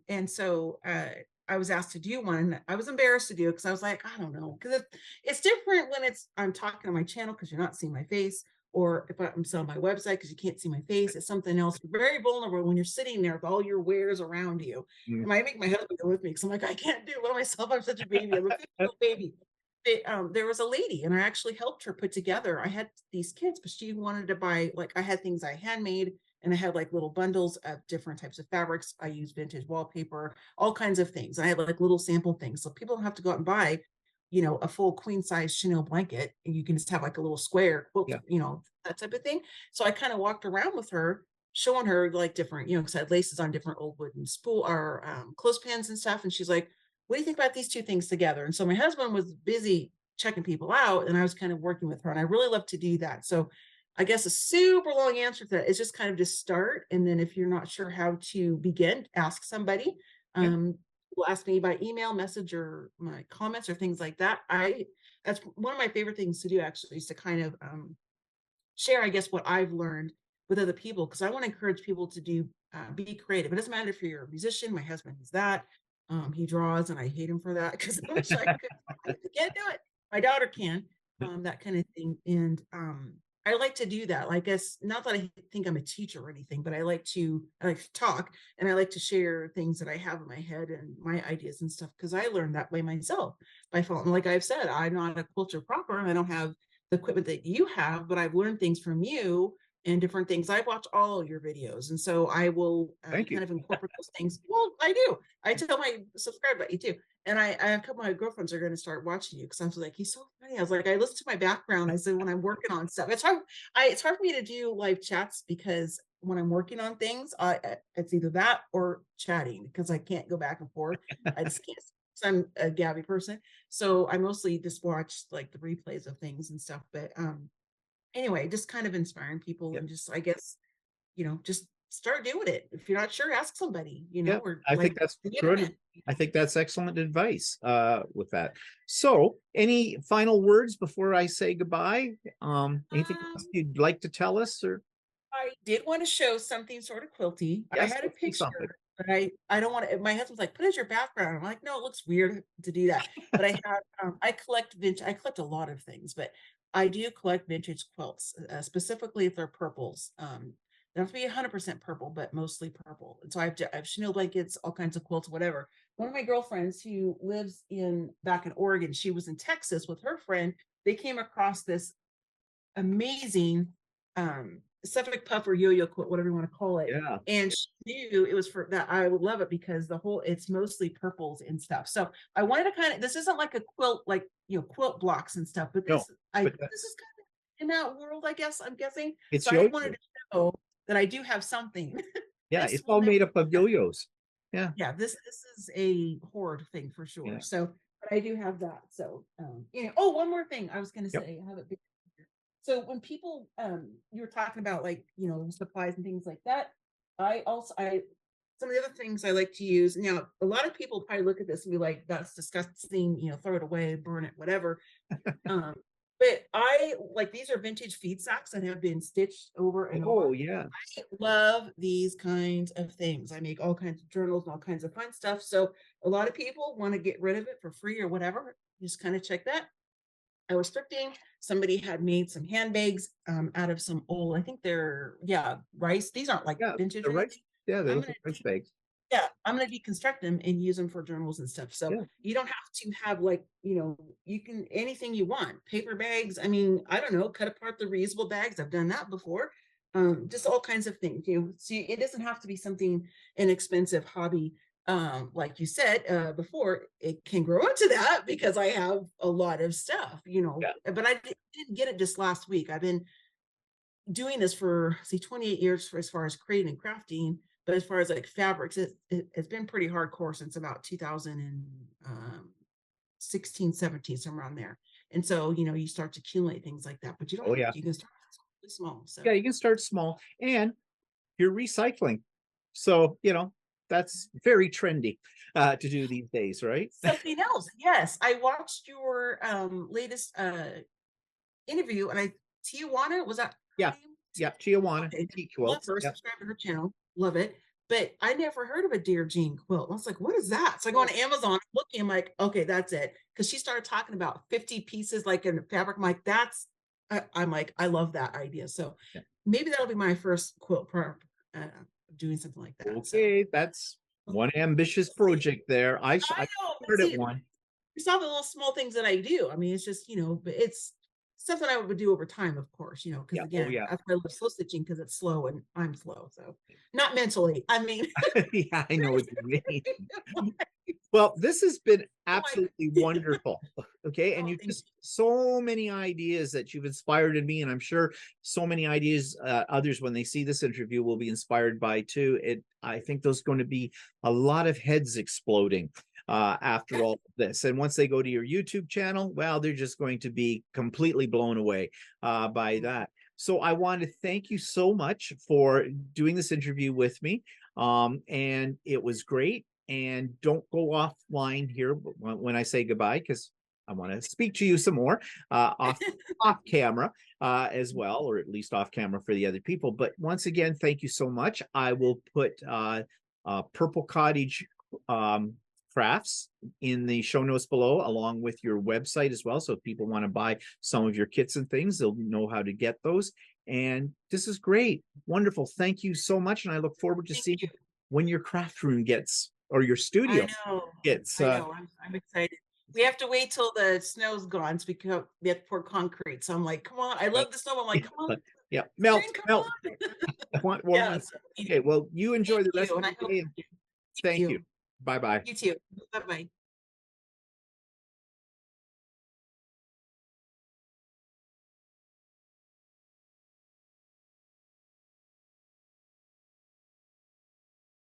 Speaker 2: and so I was asked to do one. I was embarrassed to do it because I was like, I don't know, because it's different when I'm talking on my channel because you're not seeing my face, or if I'm selling my website because you can't see my face. It's something else. You're very vulnerable when you're sitting there with all your wares around you.
Speaker 1: Mhm.
Speaker 2: And I make my husband go with me because I'm like, I can't do it by myself. I'm such a baby. I'm a 50-year-old baby. There was a lady and I actually helped her put together. I had these kits, but she wanted to buy, like, I had things I handmade and I had like little bundles of different types of fabrics. I use vintage wallpaper, all kinds of things. I had like little sample things. So people don't have to go out and buy, a full queen size chenille blanket. And you can just have like a little square quilt,
Speaker 1: Yeah.
Speaker 2: that type of thing. So I kind of walked around with her, showing her like different, because I had laces on different old wooden spool or clothespins and stuff. And she's like, what do you think about these two things together? And so my husband was busy checking people out and I was kind of working with her. And I really love to do that. So I guess a super long answer to that is just kind of just start. And then if you're not sure how to begin, ask somebody.
Speaker 1: Yeah.
Speaker 2: Will ask me by email, message, or my comments or things like that. That's one of my favorite things to do actually, is to kind of share, I guess, what I've learned with other people, because I want to encourage people to do be creative. It doesn't matter if you're a musician. My husband is that. He draws, and I hate him for that because I wish I could. I can't do it. My daughter can, that kind of thing. And I like to do that. I guess not that I think I'm a teacher or anything, but I like to talk and I like to share things that I have in my head and my ideas and stuff, because I learned that way myself by following. Like I've said, I'm not a quilter proper, and I don't have the equipment that you have, but I've learned things from you and different things. I've watched all of your videos, and so I will
Speaker 1: Thank you.
Speaker 2: kind of incorporate those things. Well, I do. I tell my subscribe about you too. And I have a couple of my girlfriends are going to start watching you because I was like, he's so funny. I was like, I listen to my background. I said, when I'm working on stuff, it's hard for me to do live chats because when I'm working on things, it's either that or chatting because I can't go back and forth. I just can't. So I'm a Gabby person. So I mostly just watch like the replays of things and stuff. But anyway, just kind of inspiring people.
Speaker 1: Yep.
Speaker 2: And just, I guess, just start doing it. If you're not sure, ask somebody,
Speaker 1: Yeah,
Speaker 2: or
Speaker 1: I think
Speaker 2: like
Speaker 1: that's
Speaker 2: the
Speaker 1: good.
Speaker 2: internet.
Speaker 1: I think that's excellent advice with that. So any final words before I say goodbye? Anything else
Speaker 2: Um,
Speaker 1: you'd like to tell us, or
Speaker 2: I did want to show something sort of quilty. I
Speaker 1: yes,
Speaker 2: had a
Speaker 1: let's do something.
Speaker 2: picture, but I don't want to. My husband's like, put it as your background. I'm like, no, it looks weird to do that. But I have I collect vintage. I collect a lot of things, but I do collect vintage quilts, specifically if they're purples. They don't have to be 100% purple, but mostly purple. And so I have chenille blankets, all kinds of quilts, whatever. One of my girlfriends who lives back in Oregon, she was in Texas with her friend. They came across this amazing Suffolk puff or yo-yo quilt, whatever you want to call it.
Speaker 1: Yeah.
Speaker 2: And she knew it was for that. I would love it because it's mostly purples and stuff. So I wanted to kind of, this isn't like a quilt, like, quilt blocks and stuff, but
Speaker 1: No,
Speaker 2: this
Speaker 1: but
Speaker 2: is kind of in that world, I guess, I'm guessing.
Speaker 1: it's
Speaker 2: So I
Speaker 1: yo-yo.
Speaker 2: wanted to show that I do have something.
Speaker 1: Yeah,
Speaker 2: This
Speaker 1: it's
Speaker 2: will
Speaker 1: all
Speaker 2: never,
Speaker 1: made up of yo-yos. Yeah.
Speaker 2: yeah, this is a hoard thing for sure.
Speaker 1: Yeah.
Speaker 2: So, but I do have that. So, oh, one more thing I was going to
Speaker 1: Yep.
Speaker 2: say, I have it. So when people, you were talking about like, supplies and things like that, some of the other things I like to use. Now, a lot of people probably look at this and be like, that's disgusting, throw it away, burn it, whatever. But I like, these are vintage feed sacks that have been stitched over and
Speaker 1: Oh,
Speaker 2: over.
Speaker 1: yeah.
Speaker 2: I love these kinds of things. I make all kinds of journals and all kinds of fun stuff. So a lot of people want to get rid of it for free or whatever. Just kind of check that. I was thrifting. Somebody had made some handbags out of some old, I think they're, rice. These aren't like
Speaker 1: Yeah,
Speaker 2: vintage
Speaker 1: the
Speaker 2: or
Speaker 1: rice.
Speaker 2: anything.
Speaker 1: Yeah, they
Speaker 2: I'm
Speaker 1: look
Speaker 2: gonna
Speaker 1: like rice bags.
Speaker 2: yeah, I'm gonna deconstruct them and use them for journals and stuff. So
Speaker 1: Yeah.
Speaker 2: you don't have to have like, you can anything you want. Paper bags. I mean, I don't know, cut apart the reusable bags. I've done that before. Just all kinds of things. See, it doesn't have to be something inexpensive hobby. Like you said before, it can grow into that because I have a lot of stuff,
Speaker 1: Yeah.
Speaker 2: but I didn't get it just last week. I've been doing this for 28 years for as far as creating and crafting, but as far as like fabrics, it's been pretty hardcore since about 2016, 17, somewhere around there. And so, you start to accumulate things like that, but you don't
Speaker 1: Oh
Speaker 2: have
Speaker 1: yeah.
Speaker 2: to. You can start really small. So
Speaker 1: Yeah, you can start small, and you're recycling. So, that's very trendy to do these days, right?
Speaker 2: something else. Yes, I watched your latest interview, and Tijuana, was that her
Speaker 1: Yeah.
Speaker 2: name?
Speaker 1: Yeah. Chiawana
Speaker 2: Okay,
Speaker 1: tea
Speaker 2: love
Speaker 1: quilt.
Speaker 2: her.
Speaker 1: Yeah.
Speaker 2: Subscribe to her channel. Love it. But I never heard of a Dear Jean quilt. I was like, what is that? So I go on Amazon, looking, I'm like, okay, that's it. Because she started talking about 50 pieces like in the fabric. I'm like, I'm like, I love that idea. So
Speaker 1: Yeah.
Speaker 2: maybe that'll be my first quilt doing something like that. So
Speaker 1: Okay, that's one ambitious project there. I
Speaker 2: I know, but
Speaker 1: started
Speaker 2: see,
Speaker 1: one.
Speaker 2: it's all the little small things that I do. I mean, it's just, but it's stuff that I would do over time, of course, because
Speaker 1: Yeah. Oh
Speaker 2: again,
Speaker 1: yeah.
Speaker 2: that's why I love slow stitching, because it's slow and I'm slow. So not mentally. I mean,
Speaker 1: Yeah, I know what you mean. Well, this has been
Speaker 2: oh my,
Speaker 1: absolutely wonderful. Okay. And
Speaker 2: oh,
Speaker 1: you
Speaker 2: thank
Speaker 1: just so many ideas that you've inspired in me. And I'm sure so many ideas others, when they see this interview, will be inspired by too. I think there's going to be a lot of heads exploding after
Speaker 2: you.
Speaker 1: all of this. And once they go to your YouTube channel, well, they're just going to be completely blown away by that. So I want to thank you so much for doing this interview with me. And it was great. And don't go offline here when I say goodbye, because I want to speak to you some more off camera as well, or at least off camera for the other people. But once again, thank you so much. I will put Purple Cottage crafts in the show notes below, along with your website as well. So if people want to buy some of your kits and things, they'll know how to get those. And this is great. Wonderful. Thank you so much. And I look forward to
Speaker 2: Thank
Speaker 1: seeing
Speaker 2: you.
Speaker 1: when your craft room gets, or your
Speaker 2: I
Speaker 1: studio
Speaker 2: know.
Speaker 1: gets
Speaker 2: I know. I'm excited. We have to wait till the snow's gone so we have to pour concrete. So I'm like, come on. I
Speaker 1: uh,
Speaker 2: love the snow. I'm like, come on,
Speaker 1: yeah,
Speaker 2: spring,
Speaker 1: melt,
Speaker 2: come
Speaker 1: melt.
Speaker 2: on.
Speaker 1: I want
Speaker 2: Yeah.
Speaker 1: warm.
Speaker 2: So,
Speaker 1: Okay, well, you
Speaker 2: thank
Speaker 1: enjoy the rest
Speaker 2: you.
Speaker 1: of
Speaker 2: And I
Speaker 1: your
Speaker 2: hope
Speaker 1: day, and
Speaker 2: thank
Speaker 1: thank you.
Speaker 2: you.
Speaker 1: Bye bye.
Speaker 2: You too. Bye bye.